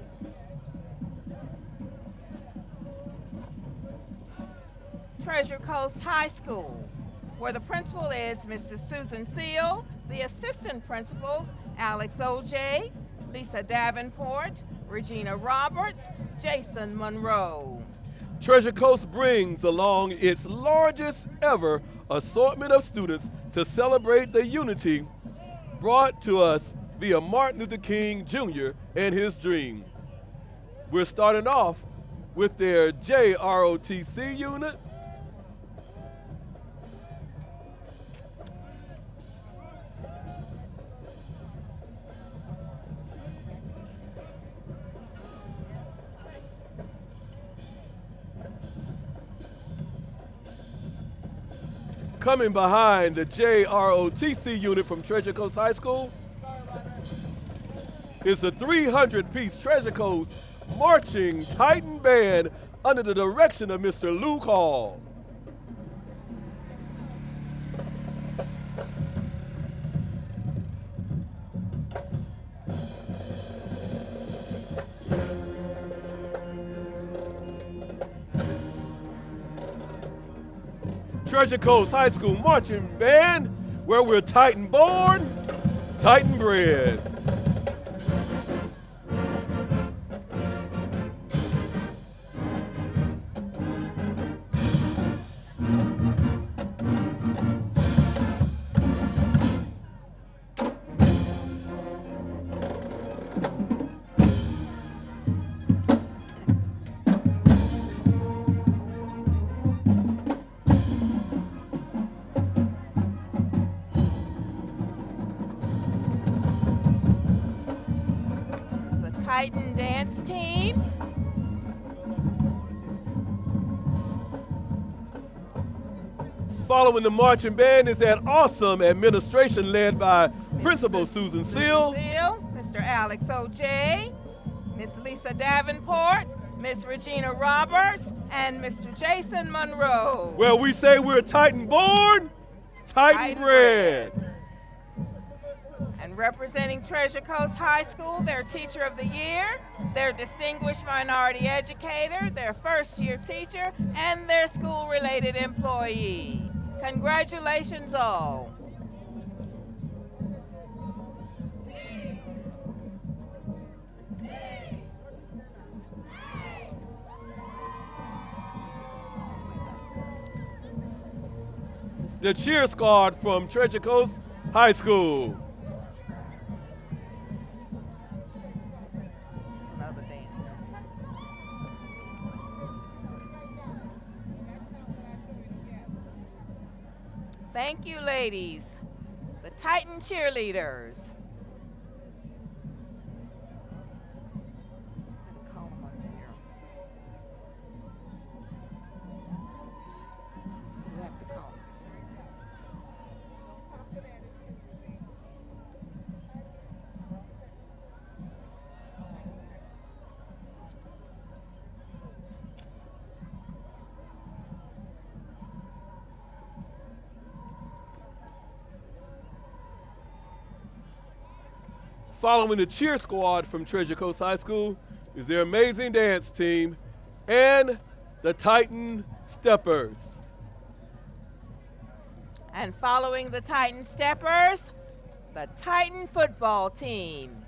Treasure Coast High School, where the principal is Mrs. Susan Seal, the assistant principals Alex O.J., Lisa Davenport, Regina Roberts, Jason Monroe. Treasure Coast brings along its largest ever assortment of students to celebrate the unity brought to us via Martin Luther King Jr. and his dream. We're starting off with their JROTC unit. Coming behind the JROTC unit from Treasure Coast High School is the 300-piece Treasure Coast Marching Titan Band under the direction of Mr. Luke Hall. Treasure Coast High School Marching Band, where we're Titan born, Titan bred. Titan dance team. Following the marching band is that awesome administration led by Principal Susan Seal, Mr. Alex O.J., Miss Lisa Davenport, Miss Regina Roberts, and Mr. Jason Monroe. Well, we say we're Titan born, Titan bred. And representing Treasure Coast High School, their Teacher of the Year, their Distinguished Minority Educator, their first-year teacher, and their school-related employee. Congratulations all. The cheer squad from Treasure Coast High School. Another dance. Thank you, ladies. The Titan cheerleaders. Following the cheer squad from Treasure Coast High School is their amazing dance team and the Titan Steppers. And following the Titan Steppers, the Titan football team.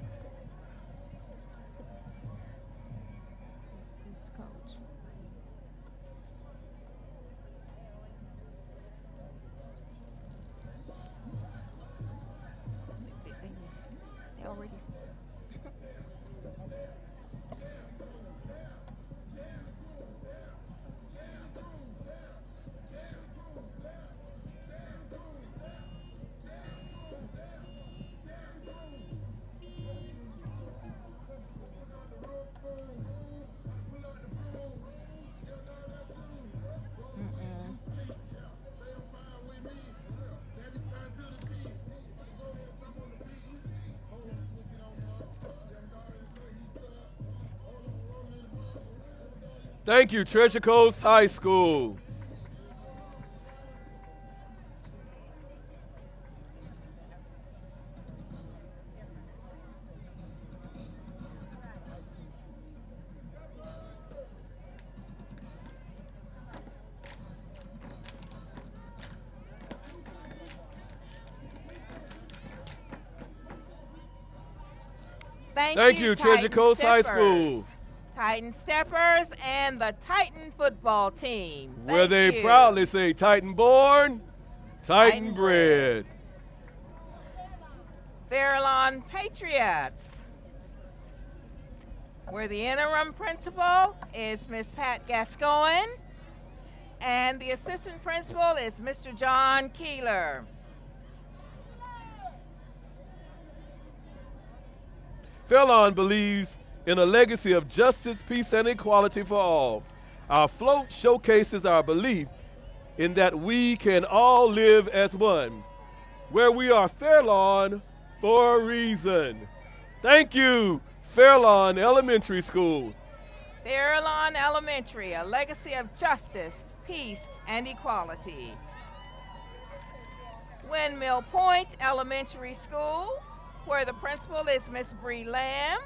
Who's the coach? They already. Thank you, Treasure Coast High School. Thank you, Treasure Coast High School. Titan Steppers and the Titan football team. Where they proudly say Titan born, Titan bred. Fairlawn Patriots, where the interim principal is Miss Pat Gascoigne and the assistant principal is Mr. John Keeler. Fairlawn believes in a legacy of justice, peace, and equality for all. Our float showcases our belief in that we can all live as one, where we are Fairlawn for a reason. Thank you, Fairlawn Elementary School. Fairlawn Elementary, a legacy of justice, peace, and equality. Windmill Point Elementary School, where the principal is Miss Bree Lamb,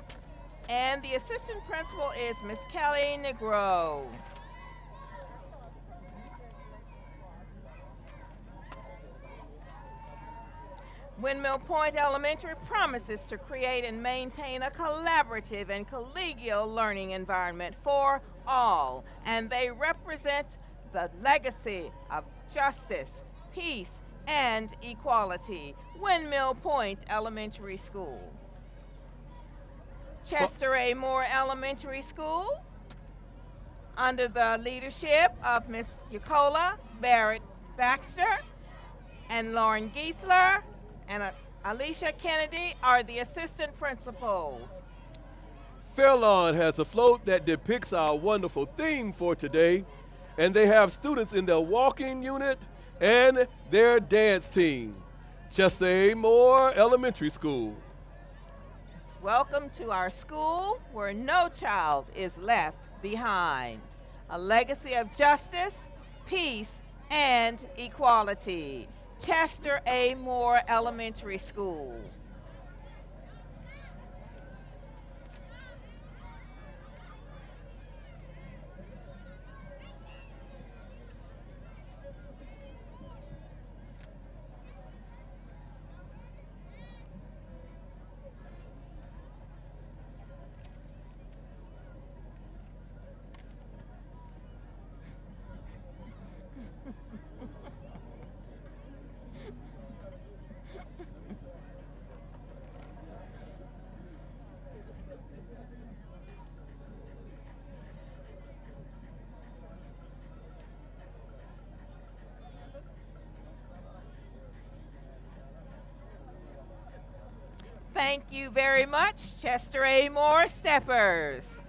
and the assistant principal is Miss Kelly Negro. Windmill Point Elementary promises to create and maintain a collaborative and collegial learning environment for all, and they represent the legacy of justice, peace, and equality. Windmill Point Elementary School. Chester A. Moore Elementary School, under the leadership of Miss Yacola Barrett Baxter and Lauren Giesler and Alicia Kennedy are the assistant principals. Fairlawn has a float that depicts our wonderful theme for today, and they have students in their walking unit and their dance team. Chester A. Moore Elementary School. Welcome to our school where no child is left behind. A legacy of justice, peace, and equality. Chester A. Moore Elementary School. Thank you very much, Chester A. Moore Steppers.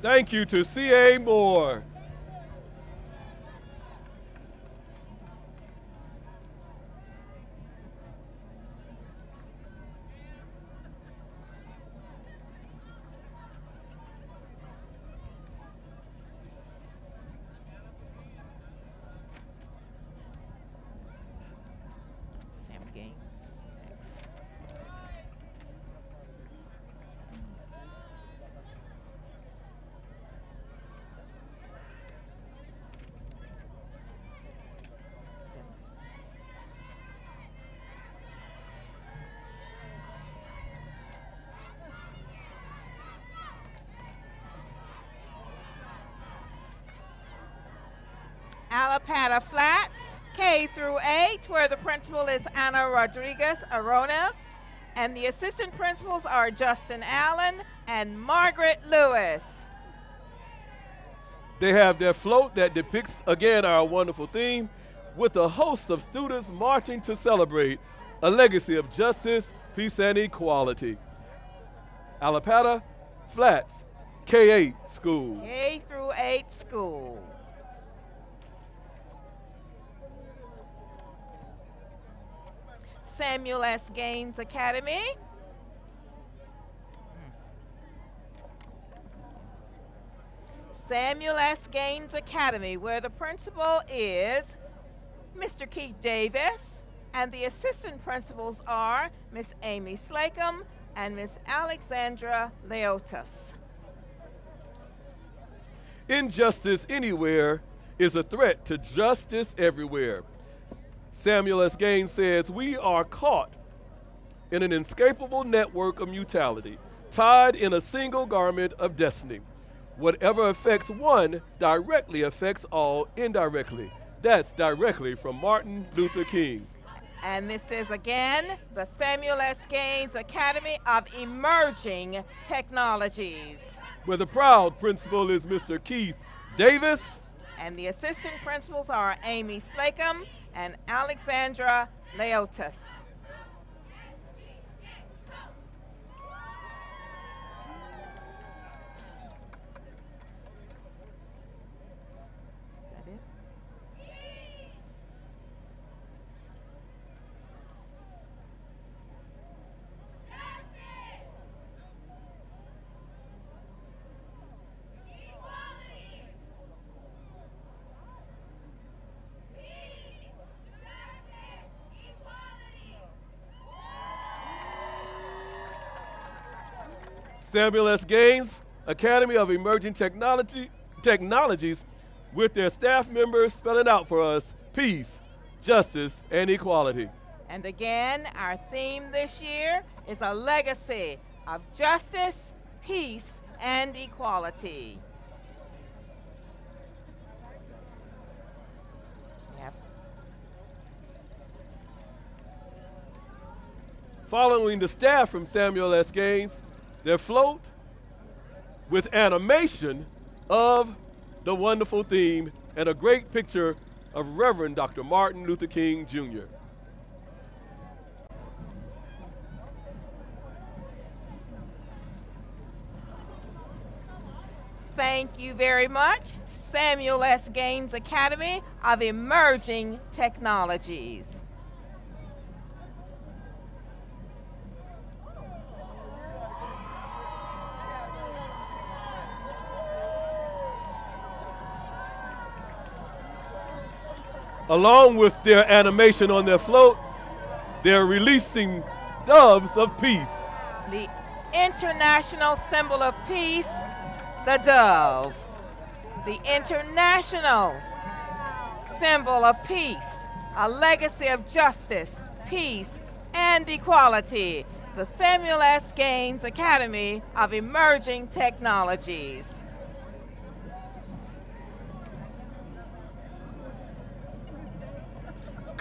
Thank you to C.A. Moore. Sam Gaines is next. Alapata Flats, K through 8, where the principal is Ana Rodriguez Aronas, and the assistant principals are Justin Allen and Margaret Lewis. They have their float that depicts, again, our wonderful theme, with a host of students marching to celebrate a legacy of justice, peace, and equality. Alapata Flats, K-8 school. K through 8 school. Samuel S. Gaines Academy. Samuel S. Gaines Academy, where the principal is Mr. Keith Davis, and the assistant principals are Miss Amy Slacum and Miss Alexandra Leotas. Injustice anywhere is a threat to justice everywhere. Samuel S. Gaines says, we are caught in an inescapable network of mutuality, tied in a single garment of destiny. Whatever affects one directly affects all indirectly. That's directly from Martin Luther King. And this is, again, the Samuel S. Gaines Academy of Emerging Technologies. Where the proud principal is Mr. Keith Davis. And the assistant principals are Amy Slacum and Alexandra Leotas. Is that it? Samuel S. Gaines, Academy of Emerging Technologies, with their staff members spelling out for us peace, justice, and equality. And again, our theme this year is a legacy of justice, peace, and equality. Following the staff from Samuel S. Gaines, their float with animation of the wonderful theme and a great picture of Reverend Dr. Martin Luther King, Jr. Thank you very much, Samuel S. Gaines Academy of Emerging Technologies. Along with their animation on their float, they're releasing doves of peace. The international symbol of peace, the dove. The international symbol of peace, a legacy of justice, peace, and equality. The Samuel S. Gaines Academy of Emerging Technologies.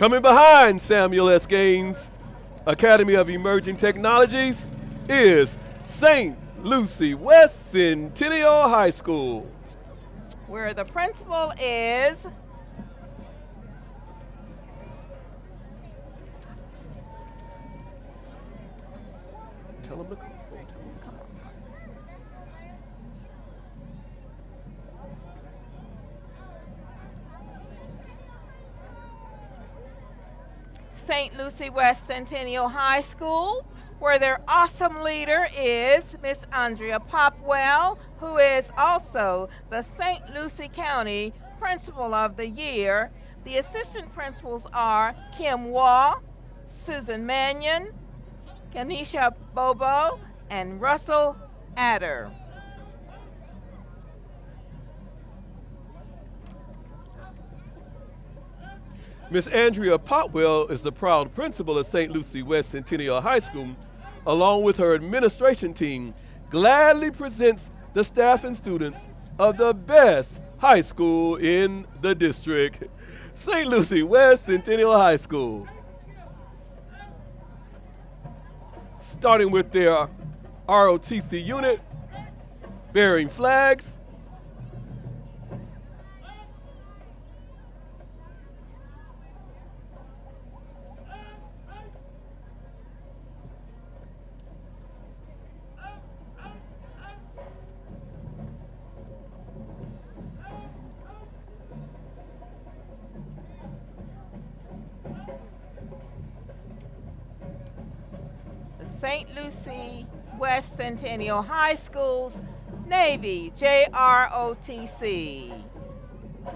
Coming behind Samuel S. Gaines Academy of Emerging Technologies is St. Lucie West Centennial High School, where the principal is tell them to come. St. Lucie West Centennial High School, where their awesome leader is Miss Andrea Popwell, who is also the St. Lucie County Principal of the Year. The assistant principals are Kim Waugh, Susan Mannion, Kanisha Bobo, and Russell Adder. Miss Andrea Potwell is the proud principal of St. Lucie West Centennial High School, along with her administration team, gladly presents the staff and students of the best high school in the district, St. Lucie West Centennial High School. Starting with their ROTC unit, bearing flags, St. Lucie West Centennial High School's Navy JROTC.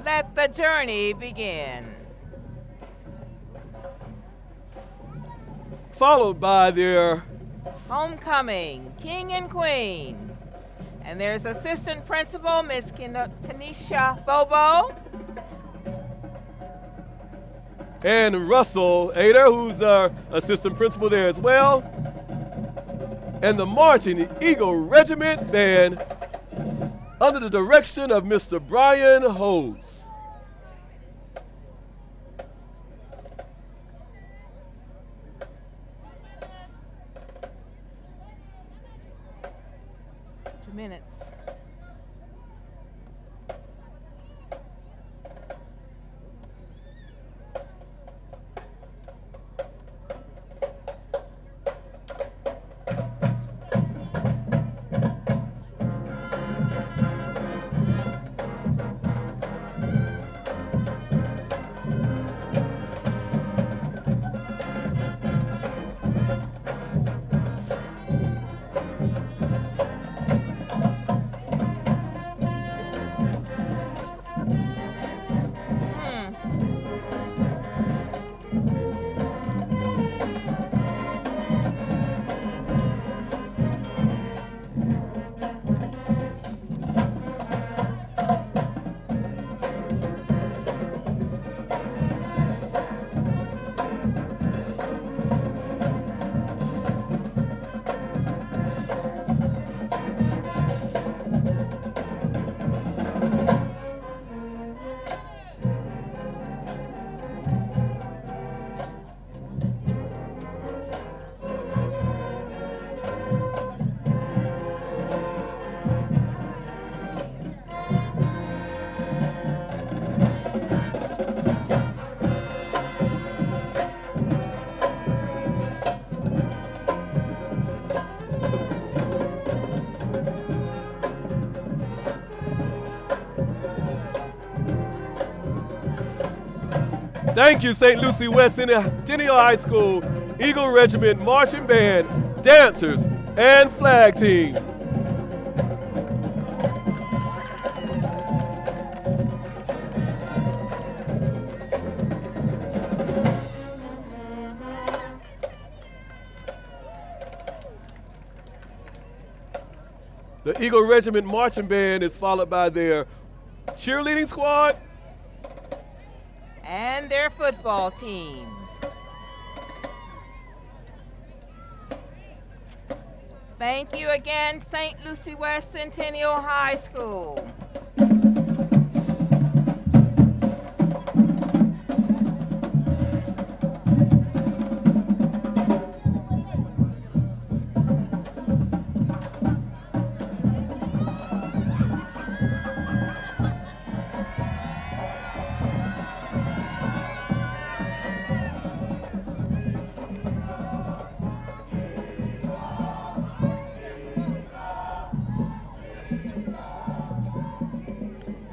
Let the journey begin. followed by their Homecoming, King and Queen. And there's assistant principal, Miss Kanisha Bobo. and Russell Ader, who's our assistant principal there as well, and the Marching Eagle Regiment Band under the direction of Mr. Brian Hose. Minutes. Thank you, St. Lucie West Centennial High School, Eagle Regiment Marching Band, dancers, and flag team. The Eagle Regiment Marching Band is followed by their cheerleading squad and their football team. Thank you again, St. Lucie West Centennial High School.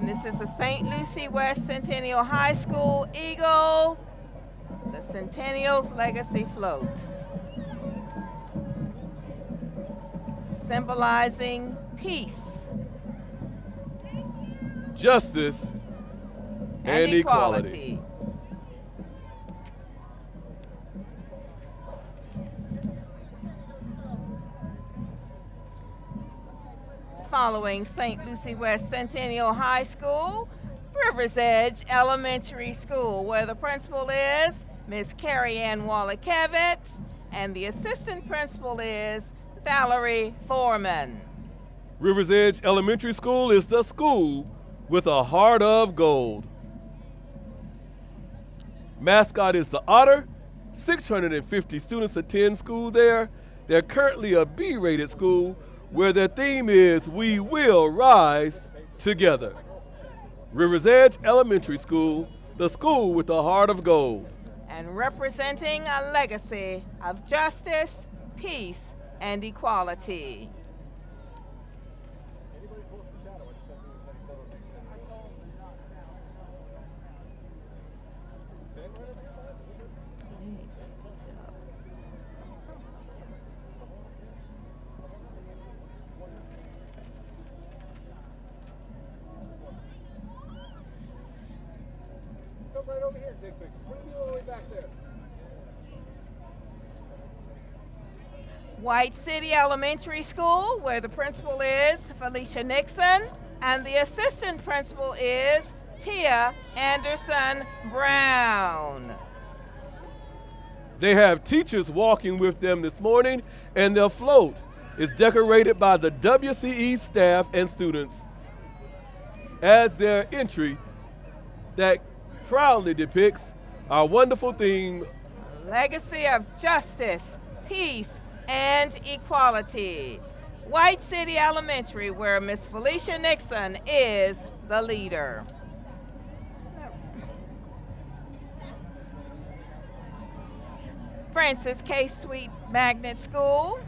This is the St. Lucie West Centennial High School Eagle, the Centennial's Legacy Float, symbolizing peace, justice, and equality. Following St. Lucie West Centennial High School, Rivers Edge Elementary School, where the principal is Miss Carrie Ann Wallachevitz, and the assistant principal is Valerie Foreman. Rivers Edge Elementary School is the school with a heart of gold. Mascot is the otter. 650 students attend school there. They're currently a B-rated school where their theme is "We Will Rise Together." Rivers Edge Elementary School, the school with a heart of gold. And representing a legacy of justice, peace, and equality. Right over here, big picture. What are you doing all the way back there? White City Elementary School, where the principal is Felicia Nixon, and the assistant principal is Tia Anderson Brown. They have teachers walking with them this morning, and their float is decorated by the WCE staff and students as their entry that proudly depicts our wonderful theme, legacy of justice, peace, and equality. White City Elementary, where Miss Felicia Nixon is the leader. Francis K. Sweet Magnet School.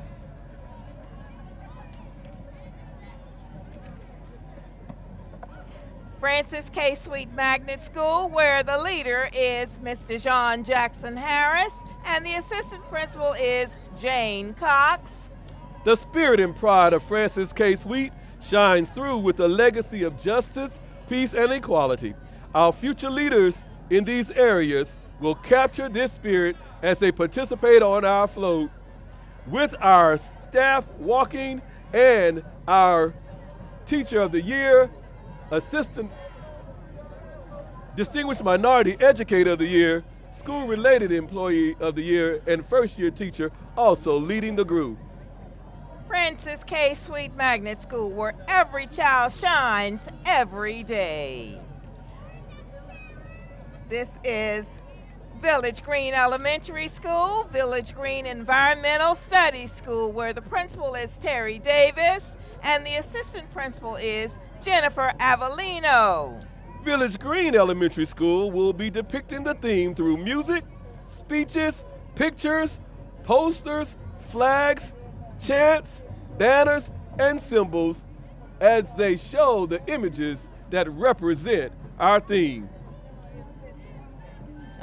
Francis K. Sweet Magnet School, where the leader is Miss Dejon Jackson Harris, and the assistant principal is Jane Cox. The spirit and pride of Francis K. Sweet shines through with a legacy of justice, peace, and equality. Our future leaders in these areas will capture this spirit as they participate on our float, with our staff walking and our Teacher of the Year, Assistant Distinguished Minority Educator of the Year, School-Related Employee of the Year, and First-Year Teacher also leading the group. Francis K. Sweet Magnet School, where every child shines every day. This is Village Green Elementary School, Village Green Environmental Studies School, where the principal is Terry Davis and the assistant principal is Jennifer Avellino. Village Green Elementary School will be depicting the theme through music, speeches, pictures, posters, flags, chants, banners, and symbols as they show the images that represent our theme.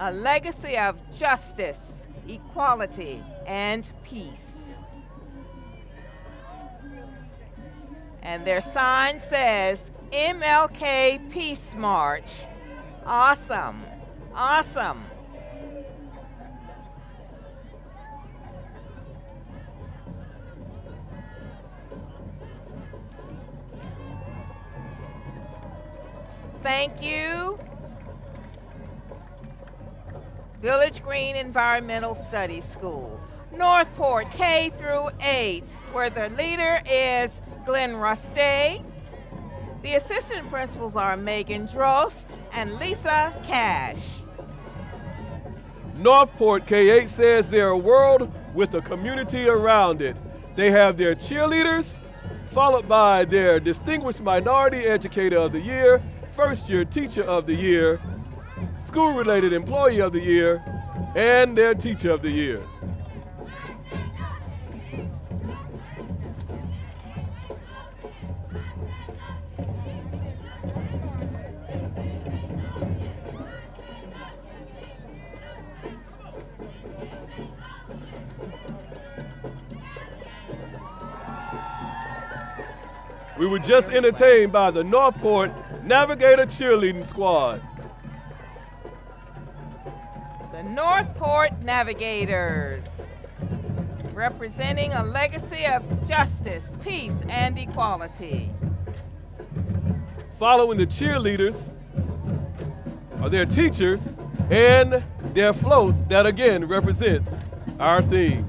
a legacy of justice, equality, and peace. And their sign says, MLK Peace March. Awesome, awesome. Thank you, Village Green Environmental Studies School, Northport K through 8, where the leader is Glenn Rustay. The assistant principals are Megan Drost and Lisa Cash. Northport K8 says they're a world with a community around it. They have their cheerleaders, followed by their Distinguished Minority Educator of the Year, First Year Teacher of the Year, School-Related Employee of the Year, and their Teacher of the Year. We were just entertained by the Northport Navigator Cheerleading Squad. The Northport Navigators, representing a legacy of justice, peace, and equality. Following the cheerleaders are their teachers and their float that again represents our theme.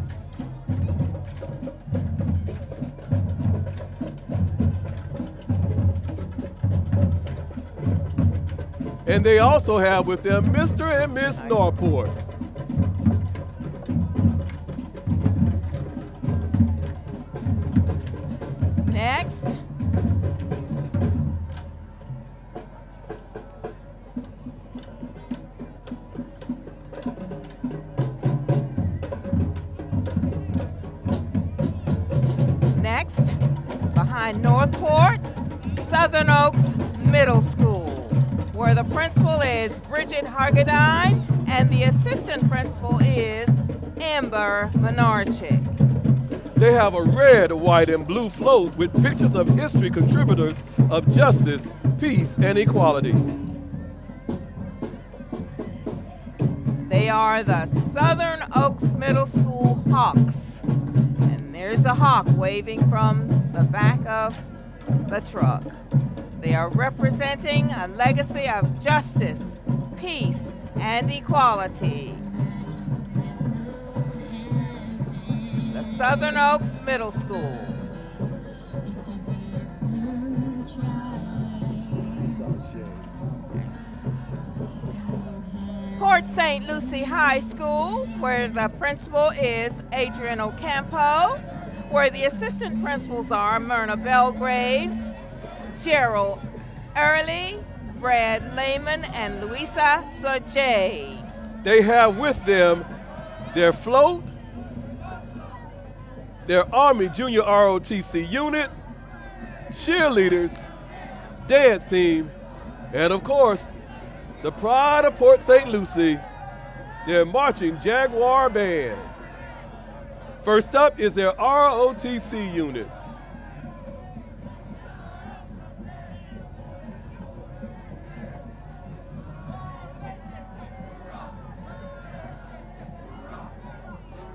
And they also have with them Mr. and Miss Northport. Next. Next, behind Northport, Southern Oaks Middle School, where the principal is Bridget Hargadine and the assistant principal is Amber Menarchik. They have a red, white, and blue float with pictures of history contributors of justice, peace, and equality. They are the Southern Oaks Middle School Hawks. And there's a hawk waving from the back of the truck. They are representing a legacy of justice, peace, and equality. The Southern Oaks Middle School. Port St. Lucie High School, where the principal is Adrian Ocampo, where the assistant principals are Myrna Belgraves, Gerald Early, Brad Lehman, and Louisa Sergey. They have with them their float, their Army Junior ROTC unit, cheerleaders, dance team, and of course, the pride of Port St. Lucie, their marching Jaguar band. First up is their ROTC unit.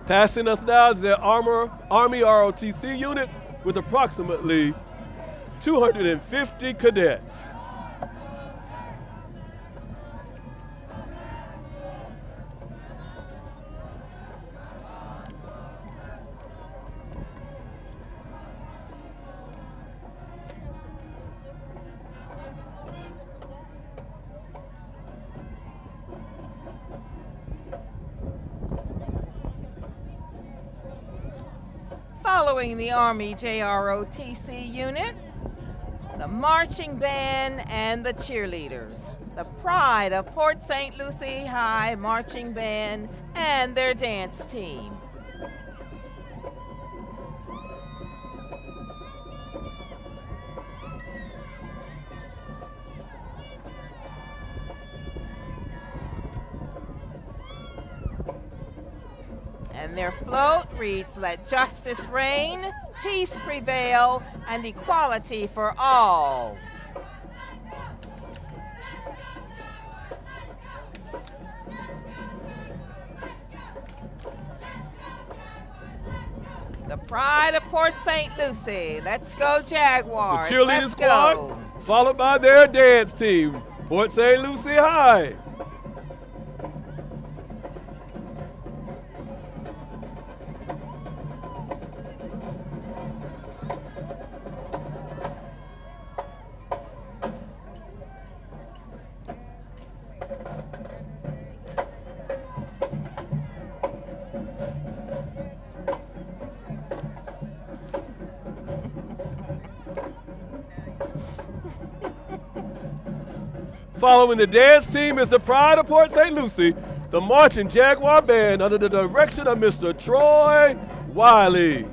Passing us now is their Army ROTC unit with approximately 250 cadets. Following the Army JROTC unit, the marching band and the cheerleaders, the pride of Port St. Lucie High marching band and their dance team. And their float reads, "Let justice reign, peace prevail, and equality for all." The pride of Port St. Lucie. Let's go Jaguars. The cheerleading Let's squad, go. followed by their dance team, Port St. Lucie High. Following the dance team is the pride of Port St. Lucie, the marching Jaguar Band under the direction of Mr. Troy Wiley.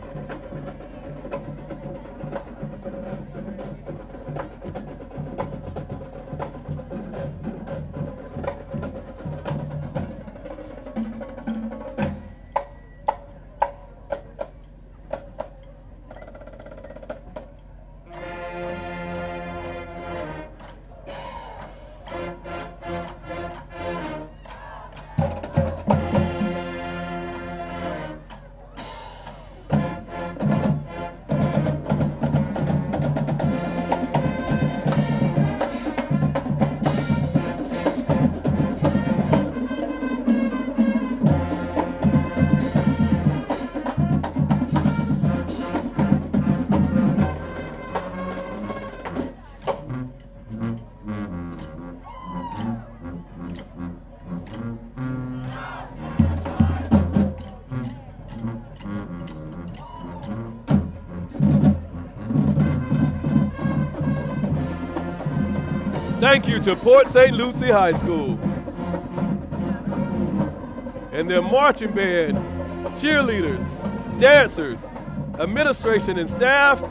Thank you to Port St. Lucie High School and their marching band, cheerleaders, dancers, administration and staff,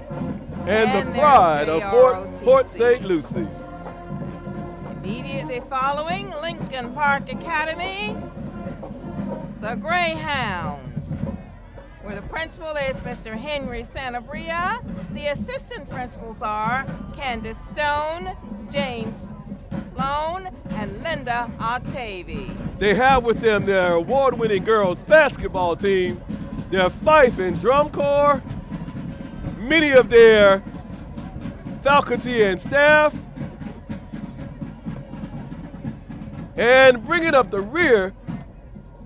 and the pride of Port St. Lucie. Immediately following, Lincoln Park Academy, the Greyhounds, where the principal is Mr. Henry Sanabria. The assistant principals are Candace Stone, James Sloan, and Linda Octavi. They have with them their award-winning girls basketball team, their fife and drum corps, many of their faculty and staff, and bringing up the rear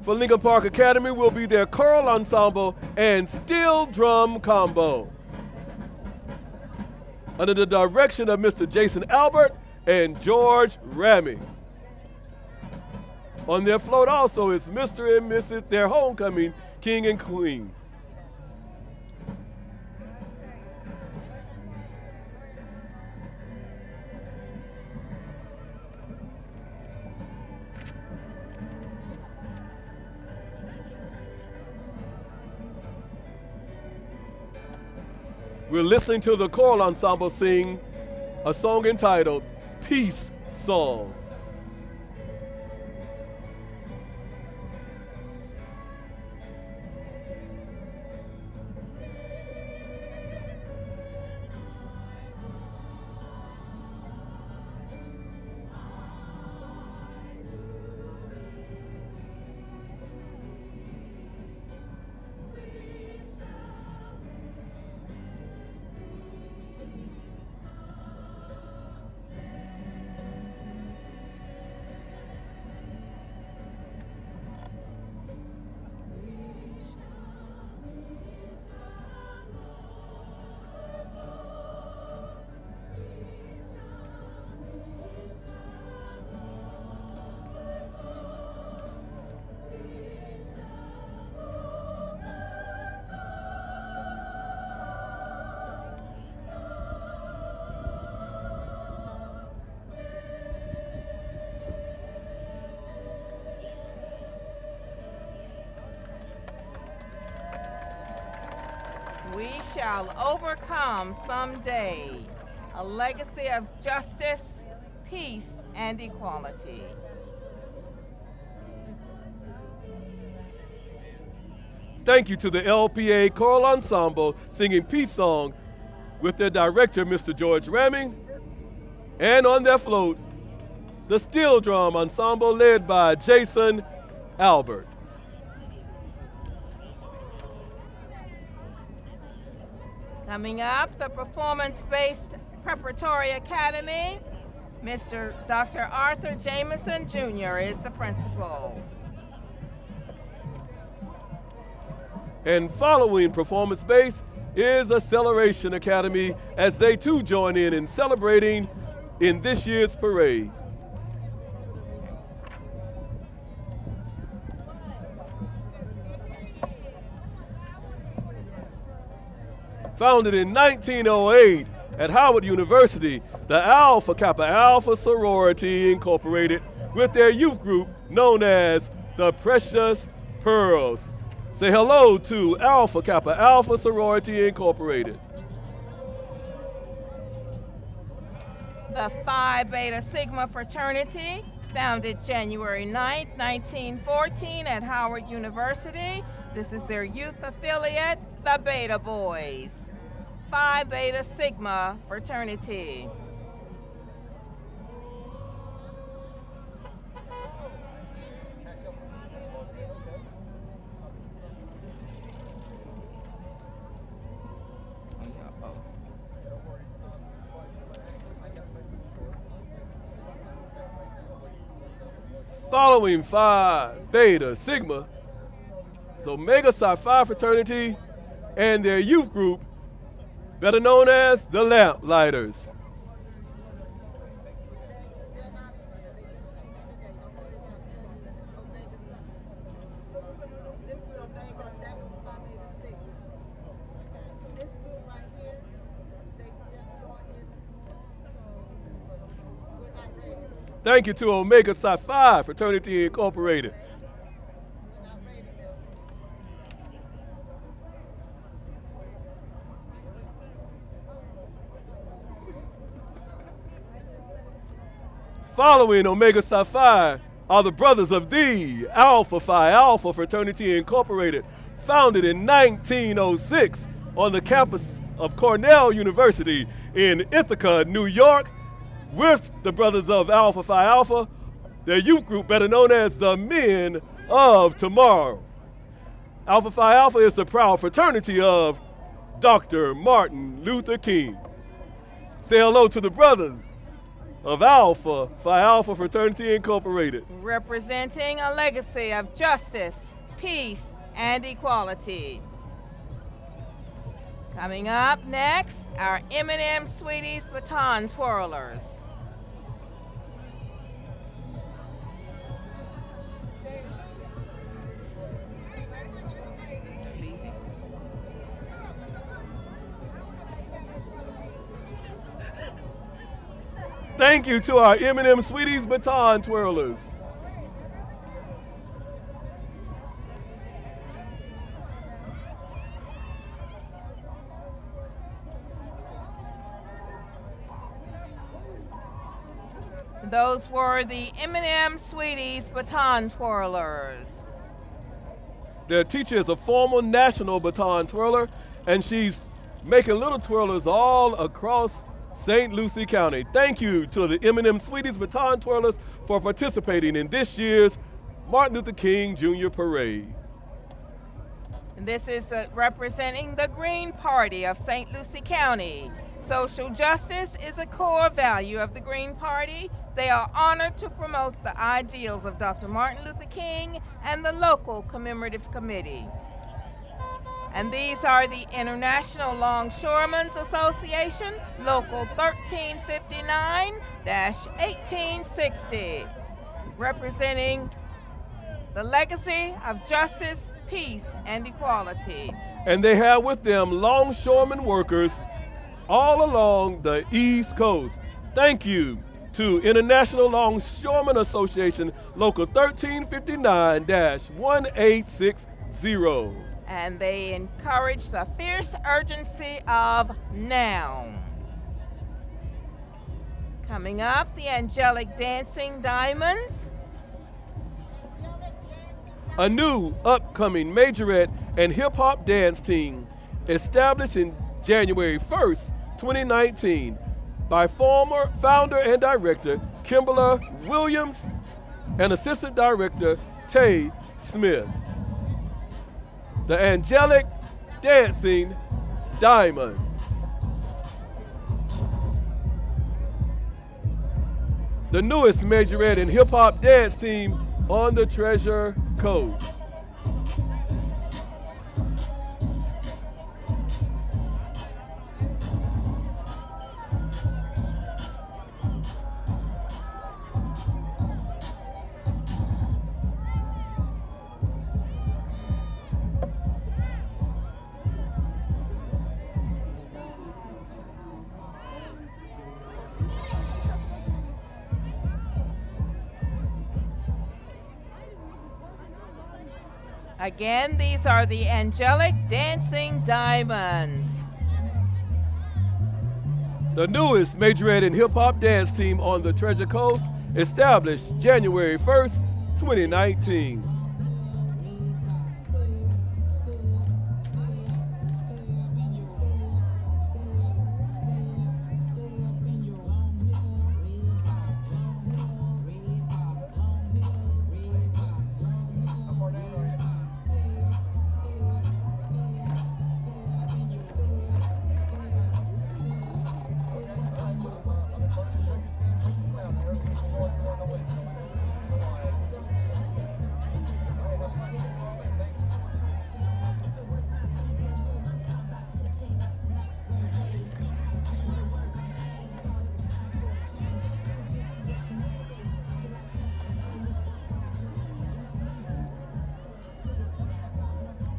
for Lincoln Park Academy will be their choral ensemble and steel drum combo, under the direction of Mr. Jason Albert and George Ramey. On their float also is Mr. and Mrs. their homecoming king and queen. We're listening to the choral ensemble sing a song entitled Peace Song. We shall overcome someday. A legacy of justice, peace, and equality. Thank you to the LPA Choral Ensemble singing Peace Song with their director, Mr. George Ramming. And on their float, the Steel Drum Ensemble led by Jason Albert. Coming up, the Performance-Based Preparatory Academy. Dr. Arthur Jameson Jr. is the principal. And following Performance-Based is Acceleration Academy as they too join in celebrating in this year's parade. Founded in 1908 at Howard University, the Alpha Kappa Alpha Sorority Incorporated with their youth group known as the Precious Pearls. Say hello to Alpha Kappa Alpha Sorority Incorporated. The Phi Beta Sigma Fraternity, founded January 9, 1914 at Howard University. This is their youth affiliate, the Beta Boys. Phi Beta Sigma Fraternity. Following Phi Beta Sigma is Omega Psi Phi Fraternity and their youth group, better known as the Lamplighters. This is Omega, that was Phi Beta Sigma. This group right here, they just joined in, so we're not ready. Thank you to Omega Psi Phi Fraternity Incorporated. We're not ready yet. Following Omega Psi Phi are the brothers of the Alpha Phi Alpha Fraternity Incorporated, founded in 1906 on the campus of Cornell University in Ithaca, New York, with the brothers of Alpha Phi Alpha, their youth group better known as the Men of Tomorrow. Alpha Phi Alpha is the proud fraternity of Dr. Martin Luther King. Say hello to the brothers of Alpha Phi Alpha Fraternity Incorporated. Representing a legacy of justice, peace, and equality. Coming up next, our M&M Sweeties Baton Twirlers. Thank you to our M&M Sweeties Baton Twirlers. Those were the M&M Sweeties Baton Twirlers. Their teacher is a former national baton twirler, and she's making little twirlers all across St. Lucie County. Thank you to the M&M Sweeties Baton Twirlers for participating in this year's Martin Luther King Jr. Parade. And this is representing the Green Party of St. Lucie County. Social justice is a core value of the Green Party. They are honored to promote the ideals of Dr. Martin Luther King and the local commemorative committee. And these are the International Longshoremen's Association, Local 1359-1860, representing the legacy of justice, peace, and equality. And they have with them longshoremen workers all along the East Coast. Thank you to International Longshoremen Association, Local 1359-1860. And they encourage the fierce urgency of now. Coming up, the Angelic Dancing Diamonds. A new upcoming majorette and Hip Hop Dance Team, established in January 1st, 2019 by former founder and director Kimberly Williams and assistant director Tay Smith. The Angelic Dancing Diamonds. The newest majorette and hip hop dance team on the Treasure Coast. Again, these are the Angelic Dancing Diamonds. The newest majorette and hip hop dance team on the Treasure Coast, established January 1st, 2019.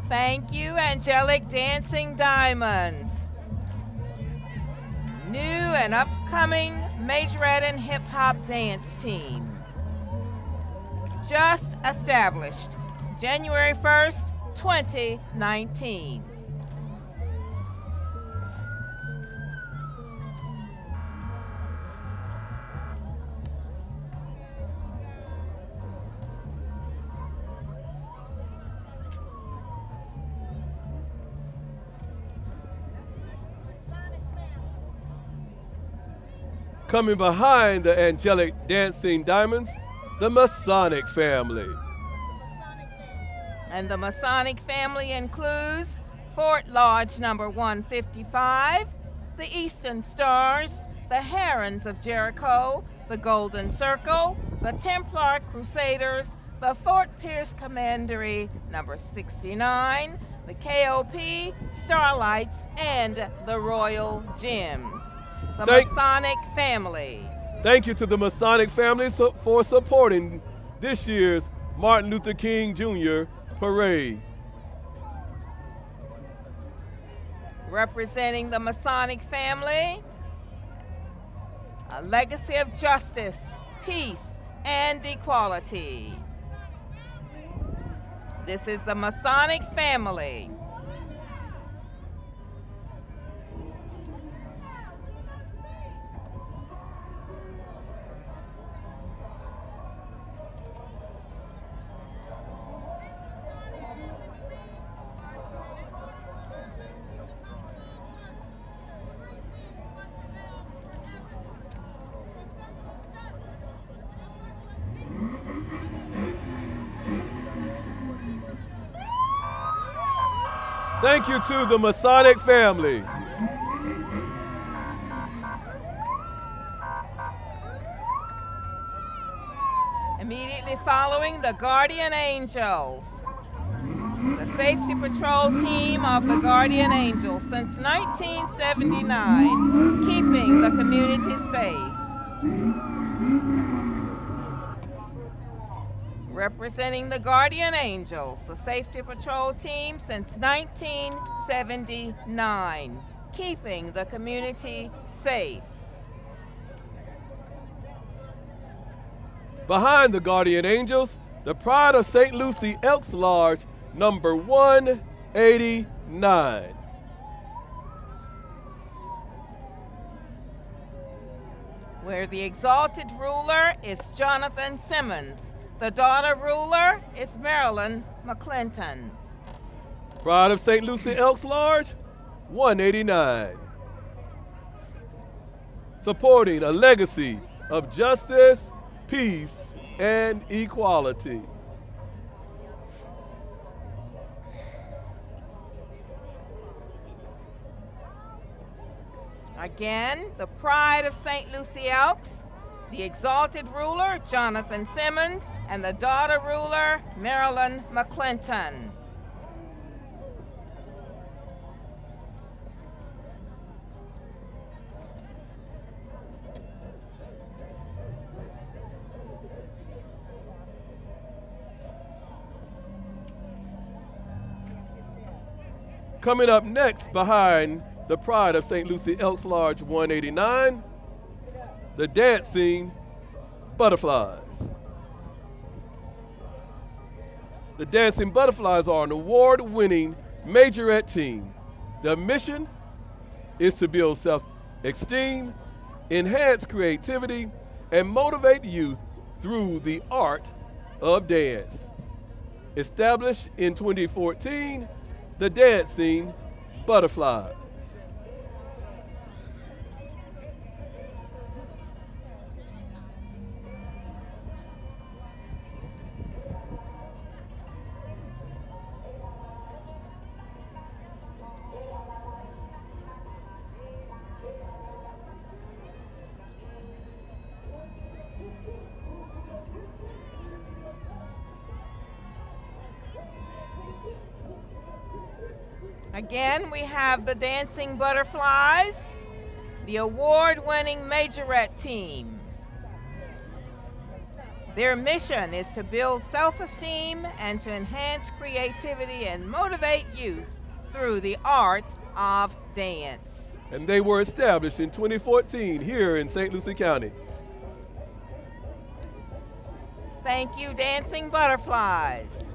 Thank you, Angelic Dancing Diamonds. New and upcoming majorette and hip hop dance team. Just established January 1st, 2019. Coming behind the Angelic Dancing Diamonds, the Masonic family. And the Masonic family includes Fort Lodge number 155, the Eastern Stars, the Herons of Jericho, the Golden Circle, the Templar Crusaders, the Fort Pierce Commandery number 69, the KOP, Starlights, and the Royal Gems. The Masonic family. Thank you to the Masonic family for supporting this year's Martin Luther King Jr. Parade. Representing the Masonic family, a legacy of justice, peace, and equality. This is the Masonic family. Thank you to the Masonic family. Immediately following, the Guardian Angels. The Safety Patrol team of the Guardian Angels since 1979, keeping the community safe. Representing the Guardian Angels, the Safety Patrol team since 1979, keeping the community safe. Behind the Guardian Angels, the Pride of St. Lucie Elks Lodge number 189. Where the exalted ruler is Jonathan Simmons. The daughter ruler is Marilyn McClinton. Pride of St. Lucie Elks Lodge, 189. Supporting a legacy of justice, peace, and equality. Again, the Pride of St. Lucie Elks, the exalted ruler, Jonathan Simmons, and the daughter ruler, Marilyn McClinton. Coming up next behind the Pride of St. Lucie Elks Lodge 189, the Dancing Butterflies. The Dancing Butterflies are an award-winning majorette team. Their mission is to build self-esteem, enhance creativity, and motivate youth through the art of dance. Established in 2014, the Dancing Butterflies. Again, we have the Dancing Butterflies, the award-winning majorette team. Their mission is to build self-esteem and to enhance creativity and motivate youth through the art of dance. And they were established in 2014 here in St. Lucie County. Thank you, Dancing Butterflies.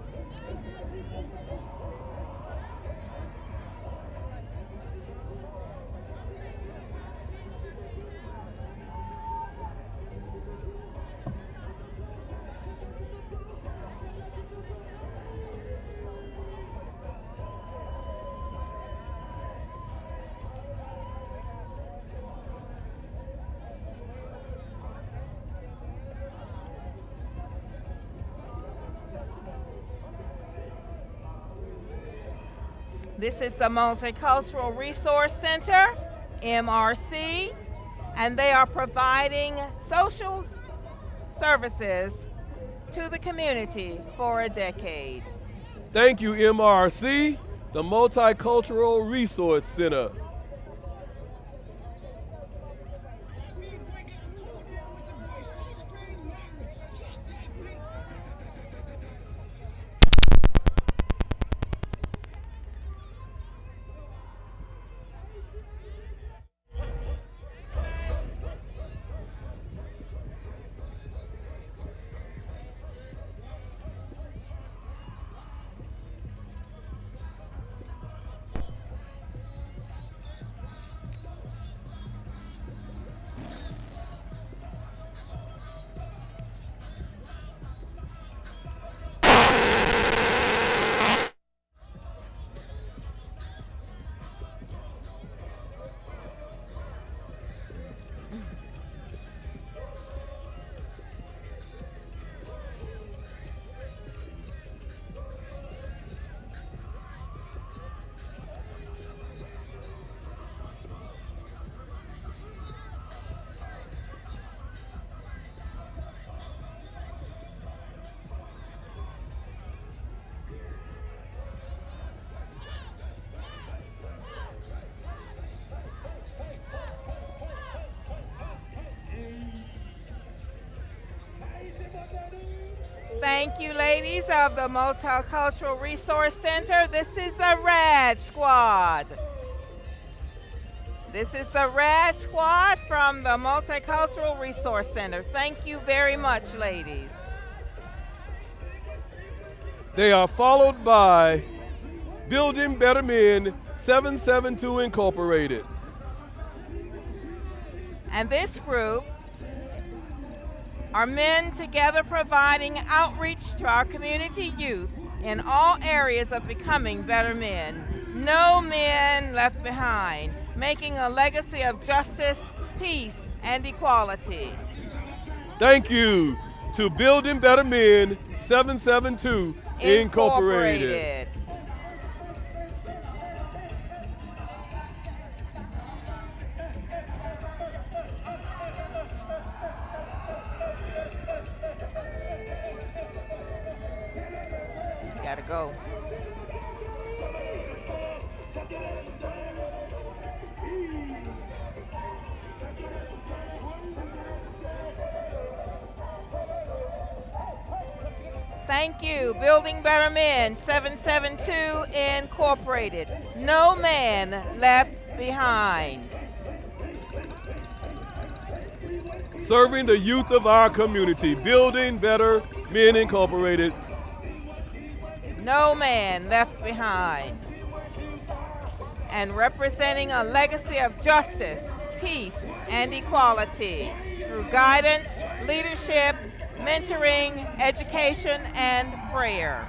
This is the Multicultural Resource Center, MRC, and they are providing social services to the community for a decade. Thank you, MRC, the Multicultural Resource Center. Thank you, ladies of the Multicultural Resource Center. This is the RAD Squad. This is the RAD Squad from the Multicultural Resource Center. Thank you very much, ladies. They are followed by Building Better Men 772 Incorporated. And this group are men together providing outreach to our community youth in all areas of becoming better men. No men left behind, making a legacy of justice, peace, and equality. Thank you to Building Better Men 772 Incorporated. Gotta go. Thank you, Building Better Men 772 Incorporated. No man left behind. Serving the youth of our community, Building Better Men Incorporated. No man left behind. And representing a legacy of justice, peace, and equality through guidance, leadership, mentoring, education, and prayer.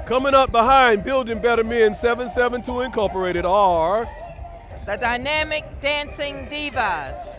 Coming up behind Building Better Men 772 Incorporated are the Dynamic Dancing Divas.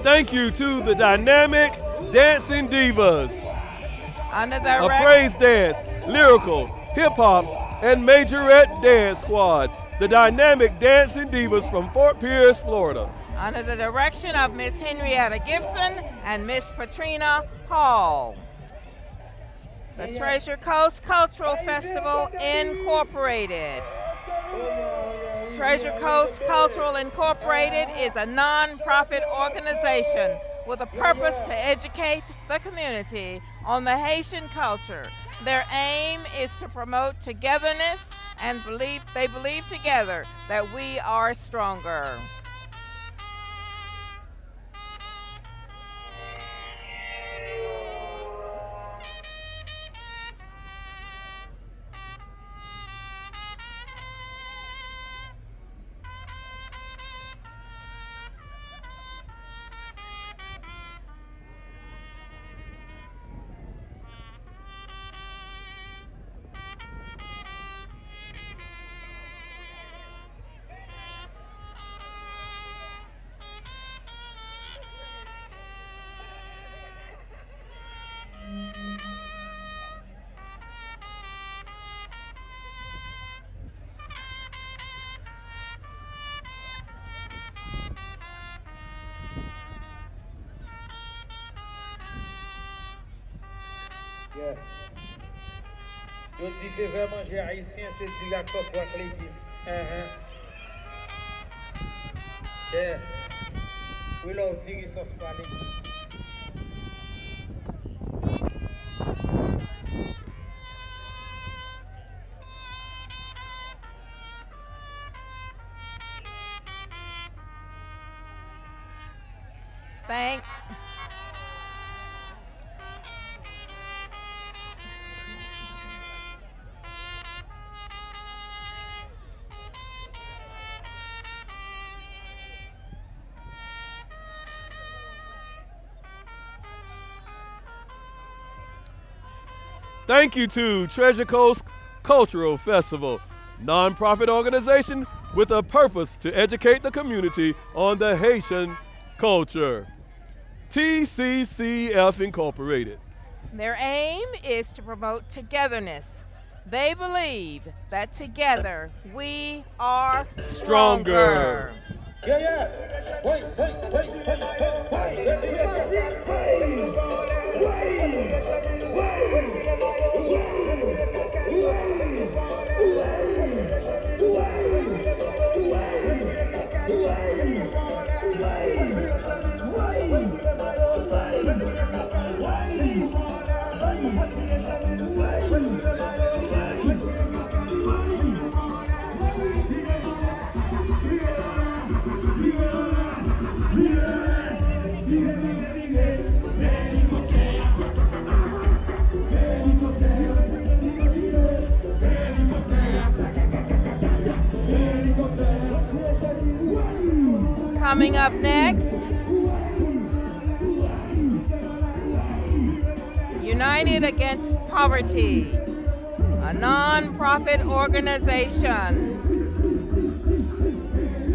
Thank you to the Dynamic Dancing Divas. Under A the praise dance, lyrical, hip-hop, and majorette dance squad. The Dynamic Dancing Divas from Fort Pierce, Florida. under the direction of Miss Henrietta Gibson and Miss Patrina Hall. The Treasure Coast Cultural Festival Incorporated. Treasure Coast Cultural Incorporated is a non-profit organization with a purpose to educate the community on the Haitian culture. Their aim is to promote togetherness and they believe together that we are stronger. Je dis que vraiment manger haïtien, c'est du gars qui pour l'équipe. Yeah. We love Ziggy sauce panic. Thank you to Treasure Coast Cultural Festival, nonprofit organization with a purpose to educate the community on the Haitian culture. TCCF Incorporated. Their aim is to promote togetherness. They believe that together we are stronger. Yeah, yeah. Wait. Coming up next, United Against Poverty, a non-profit organization.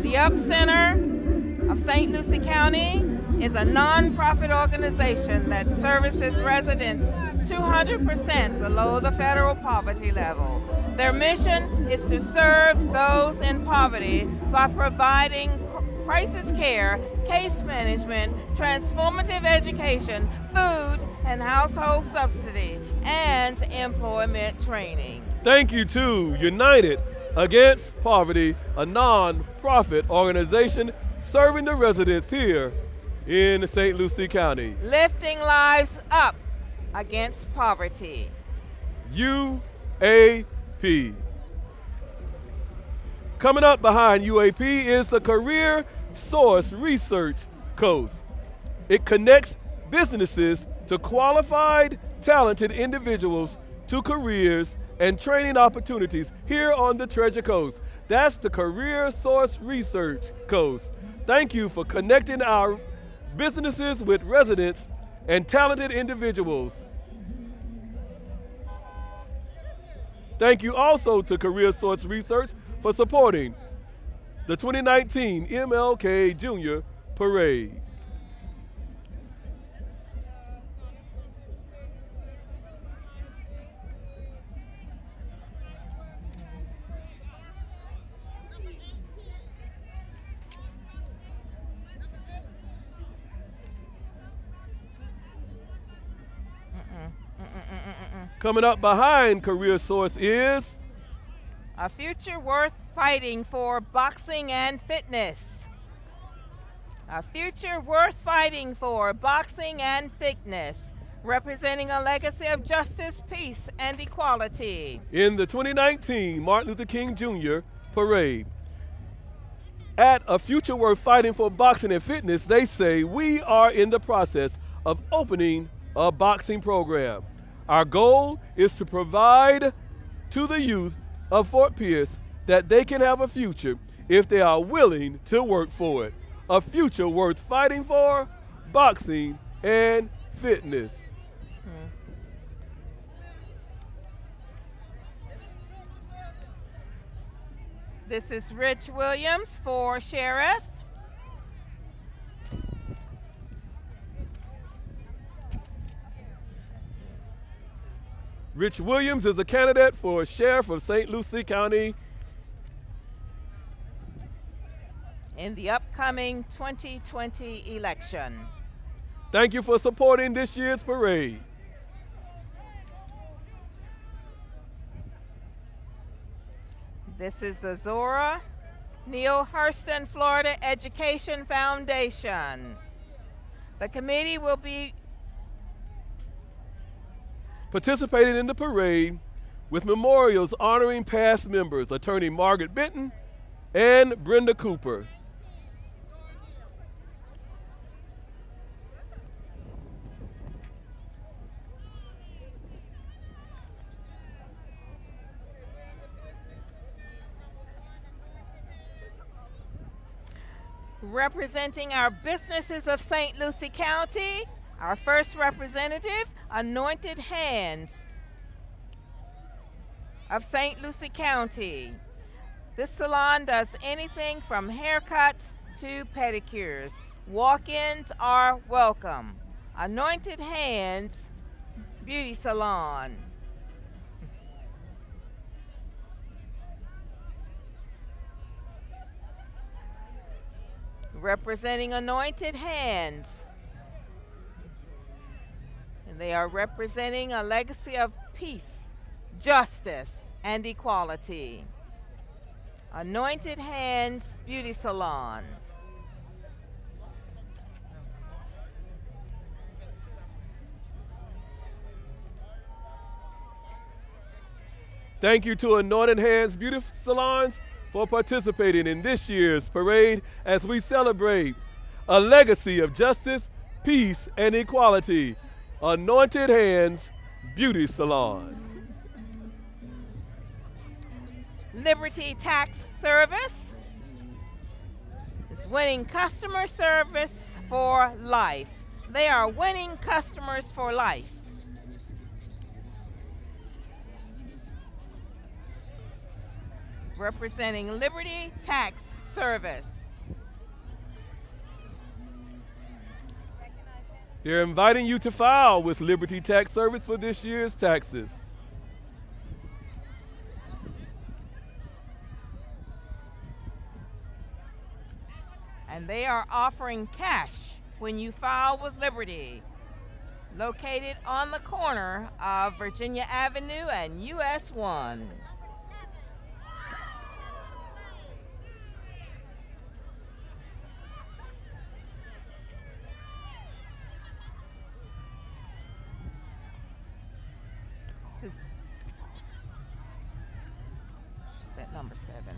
The Up Center of St. Lucie County is a non-profit organization that services residents 200% below the federal poverty level. Their mission is to serve those in poverty by providing crisis care, case management, transformative education, food and household subsidy, and employment training. Thank you to United Against Poverty, a non-profit organization serving the residents here in St. Lucie County. Lifting lives up against poverty. UAP. Coming up behind UAP is the Career Source Research Coast. It connects businesses to qualified, talented individuals to careers and training opportunities here on the Treasure Coast. That's the Career Source Research Coast. Thank you for connecting our businesses with residents and talented individuals. Thank you also to Career Source Research for supporting the 2019 MLK Junior Parade. Coming up behind Career Source is a future worth fighting for boxing and fitness. A future worth fighting for boxing and fitness, representing a legacy of justice, peace, and equality. In the 2019 Martin Luther King Jr. Parade. At A Future Worth Fighting for Boxing and Fitness, they say we are in the process of opening a boxing program. Our goal is to provide to the youth of Fort Pierce that they can have a future if they are willing to work for it. A future worth fighting for, boxing and fitness. This is Rich Williams for Sheriff. Rich Williams is a candidate for Sheriff of St. Lucie County in the upcoming 2020 election. Thank you for supporting this year's parade. This is the Zora Neale Hurston Florida Education Foundation. The committee will be participating in the parade with memorials honoring past members, Attorney Margaret Benton and Brenda Cooper. Representing our businesses of St. Lucie County, our first representative, Anointed Hands of St. Lucie County. This salon does anything from haircuts to pedicures. Walk-ins are welcome. Anointed Hands Beauty Salon. Representing Anointed Hands. And they are representing a legacy of peace, justice, and equality. Anointed Hands Beauty Salon. Thank you to Anointed Hands Beauty Salons for participating in this year's parade as we celebrate a legacy of justice, peace, and equality. Anointed Hands Beauty Salon. Liberty Tax Service is winning customer service for life. They are winning customers for life. Representing Liberty Tax Service. They're inviting you to file with Liberty Tax Service for this year's taxes. And they are offering cash when you file with Liberty. Located on the corner of Virginia Avenue and US 1. This is, she said number 7.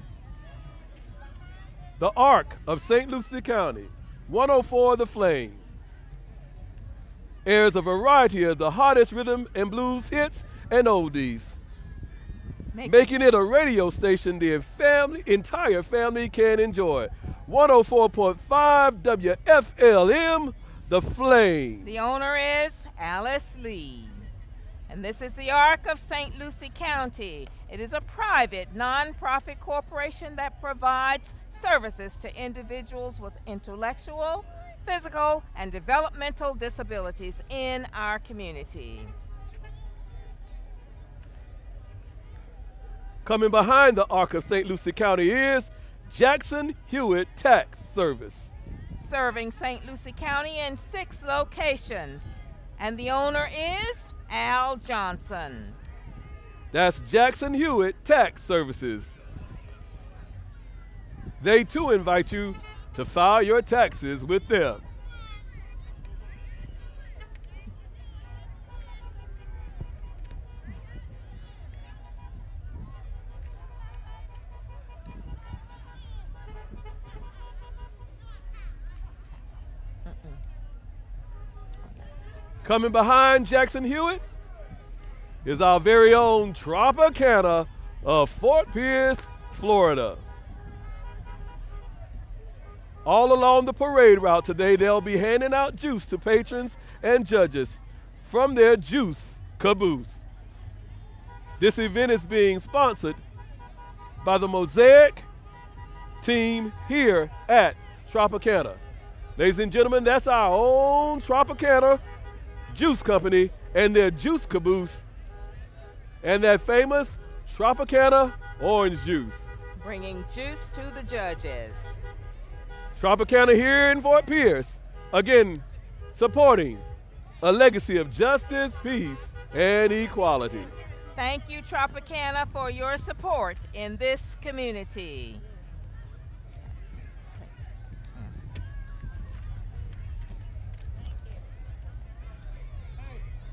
The Arc of St. Lucie County, 104 The Flame, airs a variety of the hottest rhythm and blues hits and oldies, making it a radio station the entire family can enjoy. 104.5 WFLM, The Flame. The owner is Alice Lee. And this is the Arc of St. Lucie County. It is a private, nonprofit corporation that provides services to individuals with intellectual, physical, and developmental disabilities in our community. Coming behind the Arc of St. Lucie County is Jackson Hewitt Tax Service. Serving St. Lucie County in 6 locations. And the owner is Al Johnson. That's Jackson Hewitt Tax Services. They too invite you to file your taxes with them. Coming behind Jackson Hewitt is our very own Tropicana of Fort Pierce, Florida. All along the parade route today, they'll be handing out juice to patrons and judges from their juice caboose. This event is being sponsored by the Mosaic team here at Tropicana. Ladies and gentlemen, that's our own Tropicana Juice Company and their juice caboose and that famous Tropicana orange juice. Bringing juice to the judges. Tropicana here in Fort Pierce, again, supporting a legacy of justice, peace, and equality. Thank you, Tropicana, for your support in this community.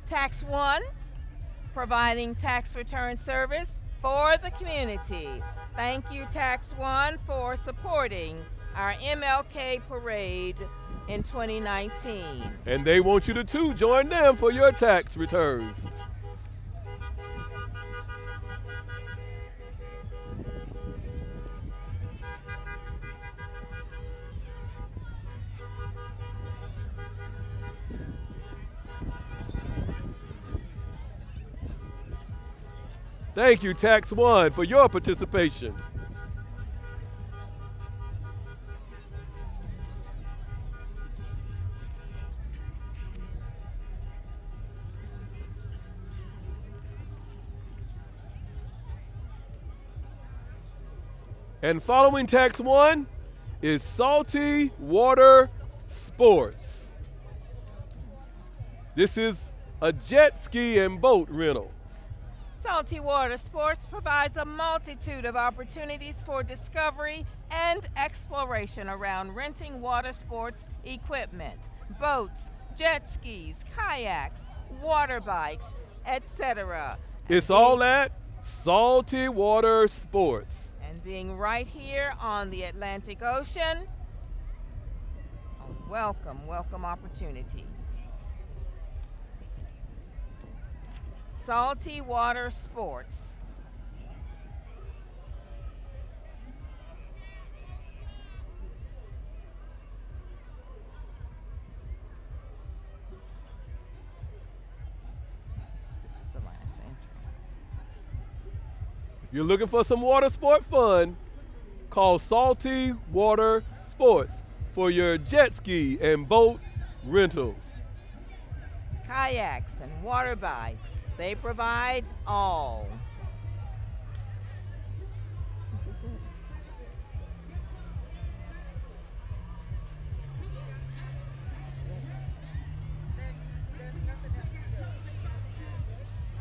Tax One, providing tax return service for the community. Thank you, Tax One, for supporting our MLK Parade in 2019. And they want you to too join them for your tax returns. Thank you, Tax One, for your participation. And following Tax One is Salty Water Sports. This is a jet ski and boat rental. Salty Water Sports provides a multitude of opportunities for discovery and exploration around renting water sports equipment, boats, jet skis, kayaks, water bikes, etc. It's all at Salty Water Sports. And being right here on the Atlantic Ocean, a welcome opportunity. Salty Water Sports. This is the last entry. If you're looking for some water sport fun, call Salty Water Sports for your jet ski and boat rentals. Kayaks and water bikes, they provide all. This is it. There's nothing else to do.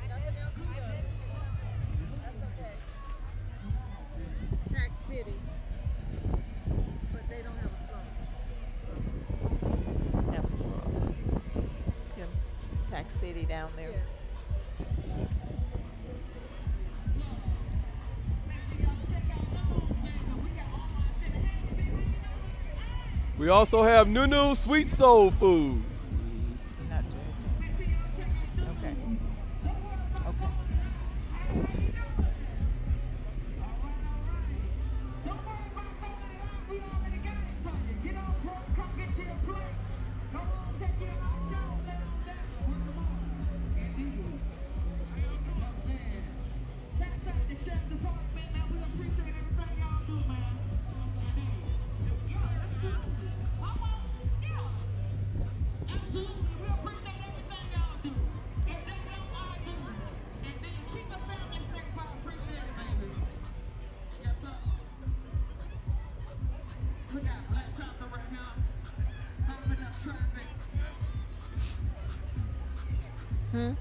Nothing else to do. That's okay. Tax City. But they don't have a float. Have a truck. See 'em, Tax City down there. Yeah. We also have Nunu Sweet Soul Food. Not judging. Okay. Okay. Hmm?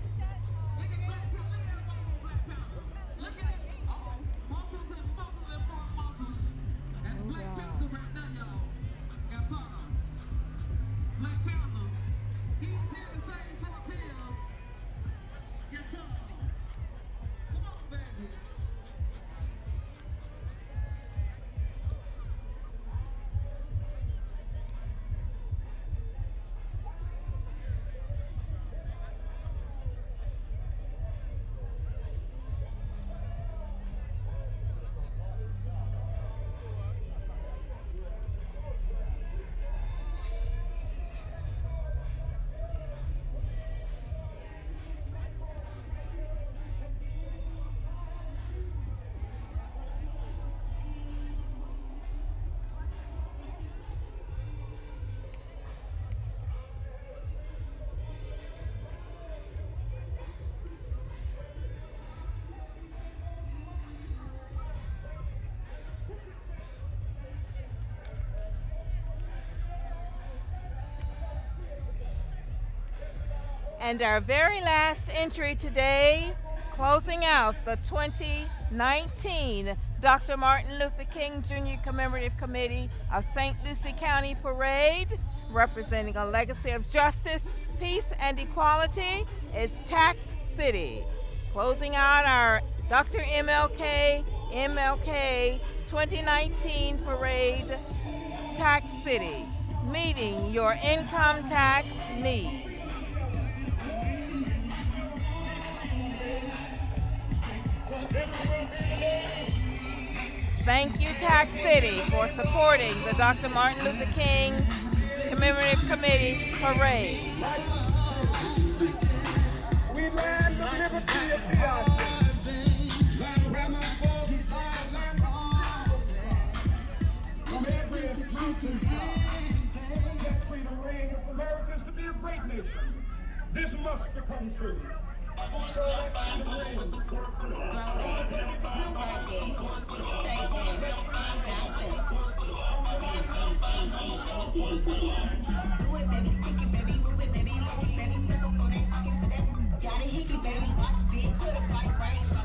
And our very last entry today, closing out the 2019 Dr. Martin Luther King Jr. Commemorative Committee of St. Lucie County Parade, representing a legacy of justice, peace, and equality, is Tax City. Closing out our Dr. MLK 2019 Parade, Tax City, meeting your income tax needs. Thank you, Tax City, for supporting the Dr. Martin Luther King Commemorative Committee Parade. We land the liberty of the from every mountain top. That freedom ring of Americans to be a great nation. This must become true. Got a hickey, baby, watch big, put a bike range.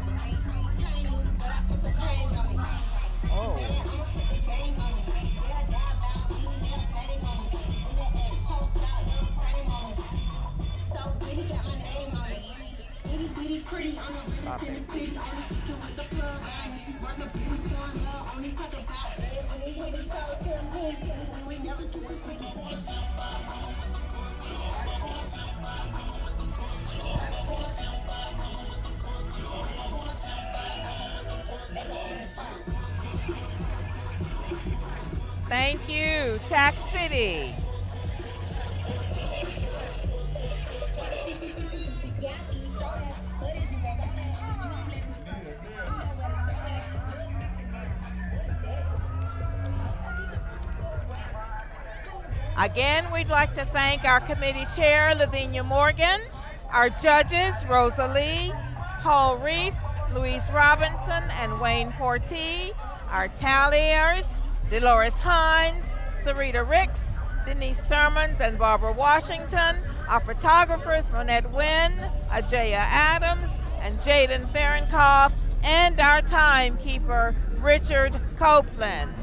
Thank you, Tax City. Again, we'd like to thank our committee chair, Lavinia Morgan, our judges, Rosalie, Paul Reef, Louise Robinson, and Wayne Portee, our talliers, Dolores Hines, Sarita Ricks, Denise Sermons, and Barbara Washington, our photographers, Monette Wynn, Ajaya Adams, and Jaden Ferenkopf, and our timekeeper, Richard Copeland.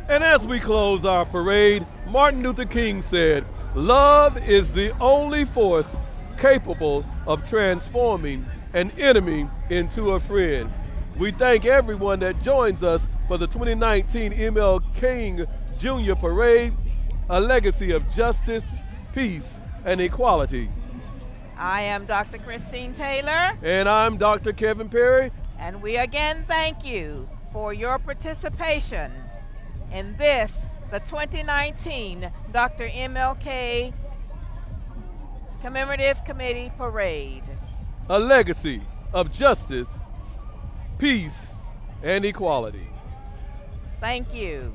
And as we close our parade, Martin Luther King said, "Love is the only force capable of transforming an enemy into a friend." We thank everyone that joins us for the 2019 MLK Jr. Parade, a legacy of justice, peace, and equality. I am Dr. Christine Taylor. And I'm Dr. Kevin Perry. And we again thank you for your participation in this, the 2019 Dr. MLK Commemorative Committee Parade. A legacy of justice, peace, and equality. Thank you.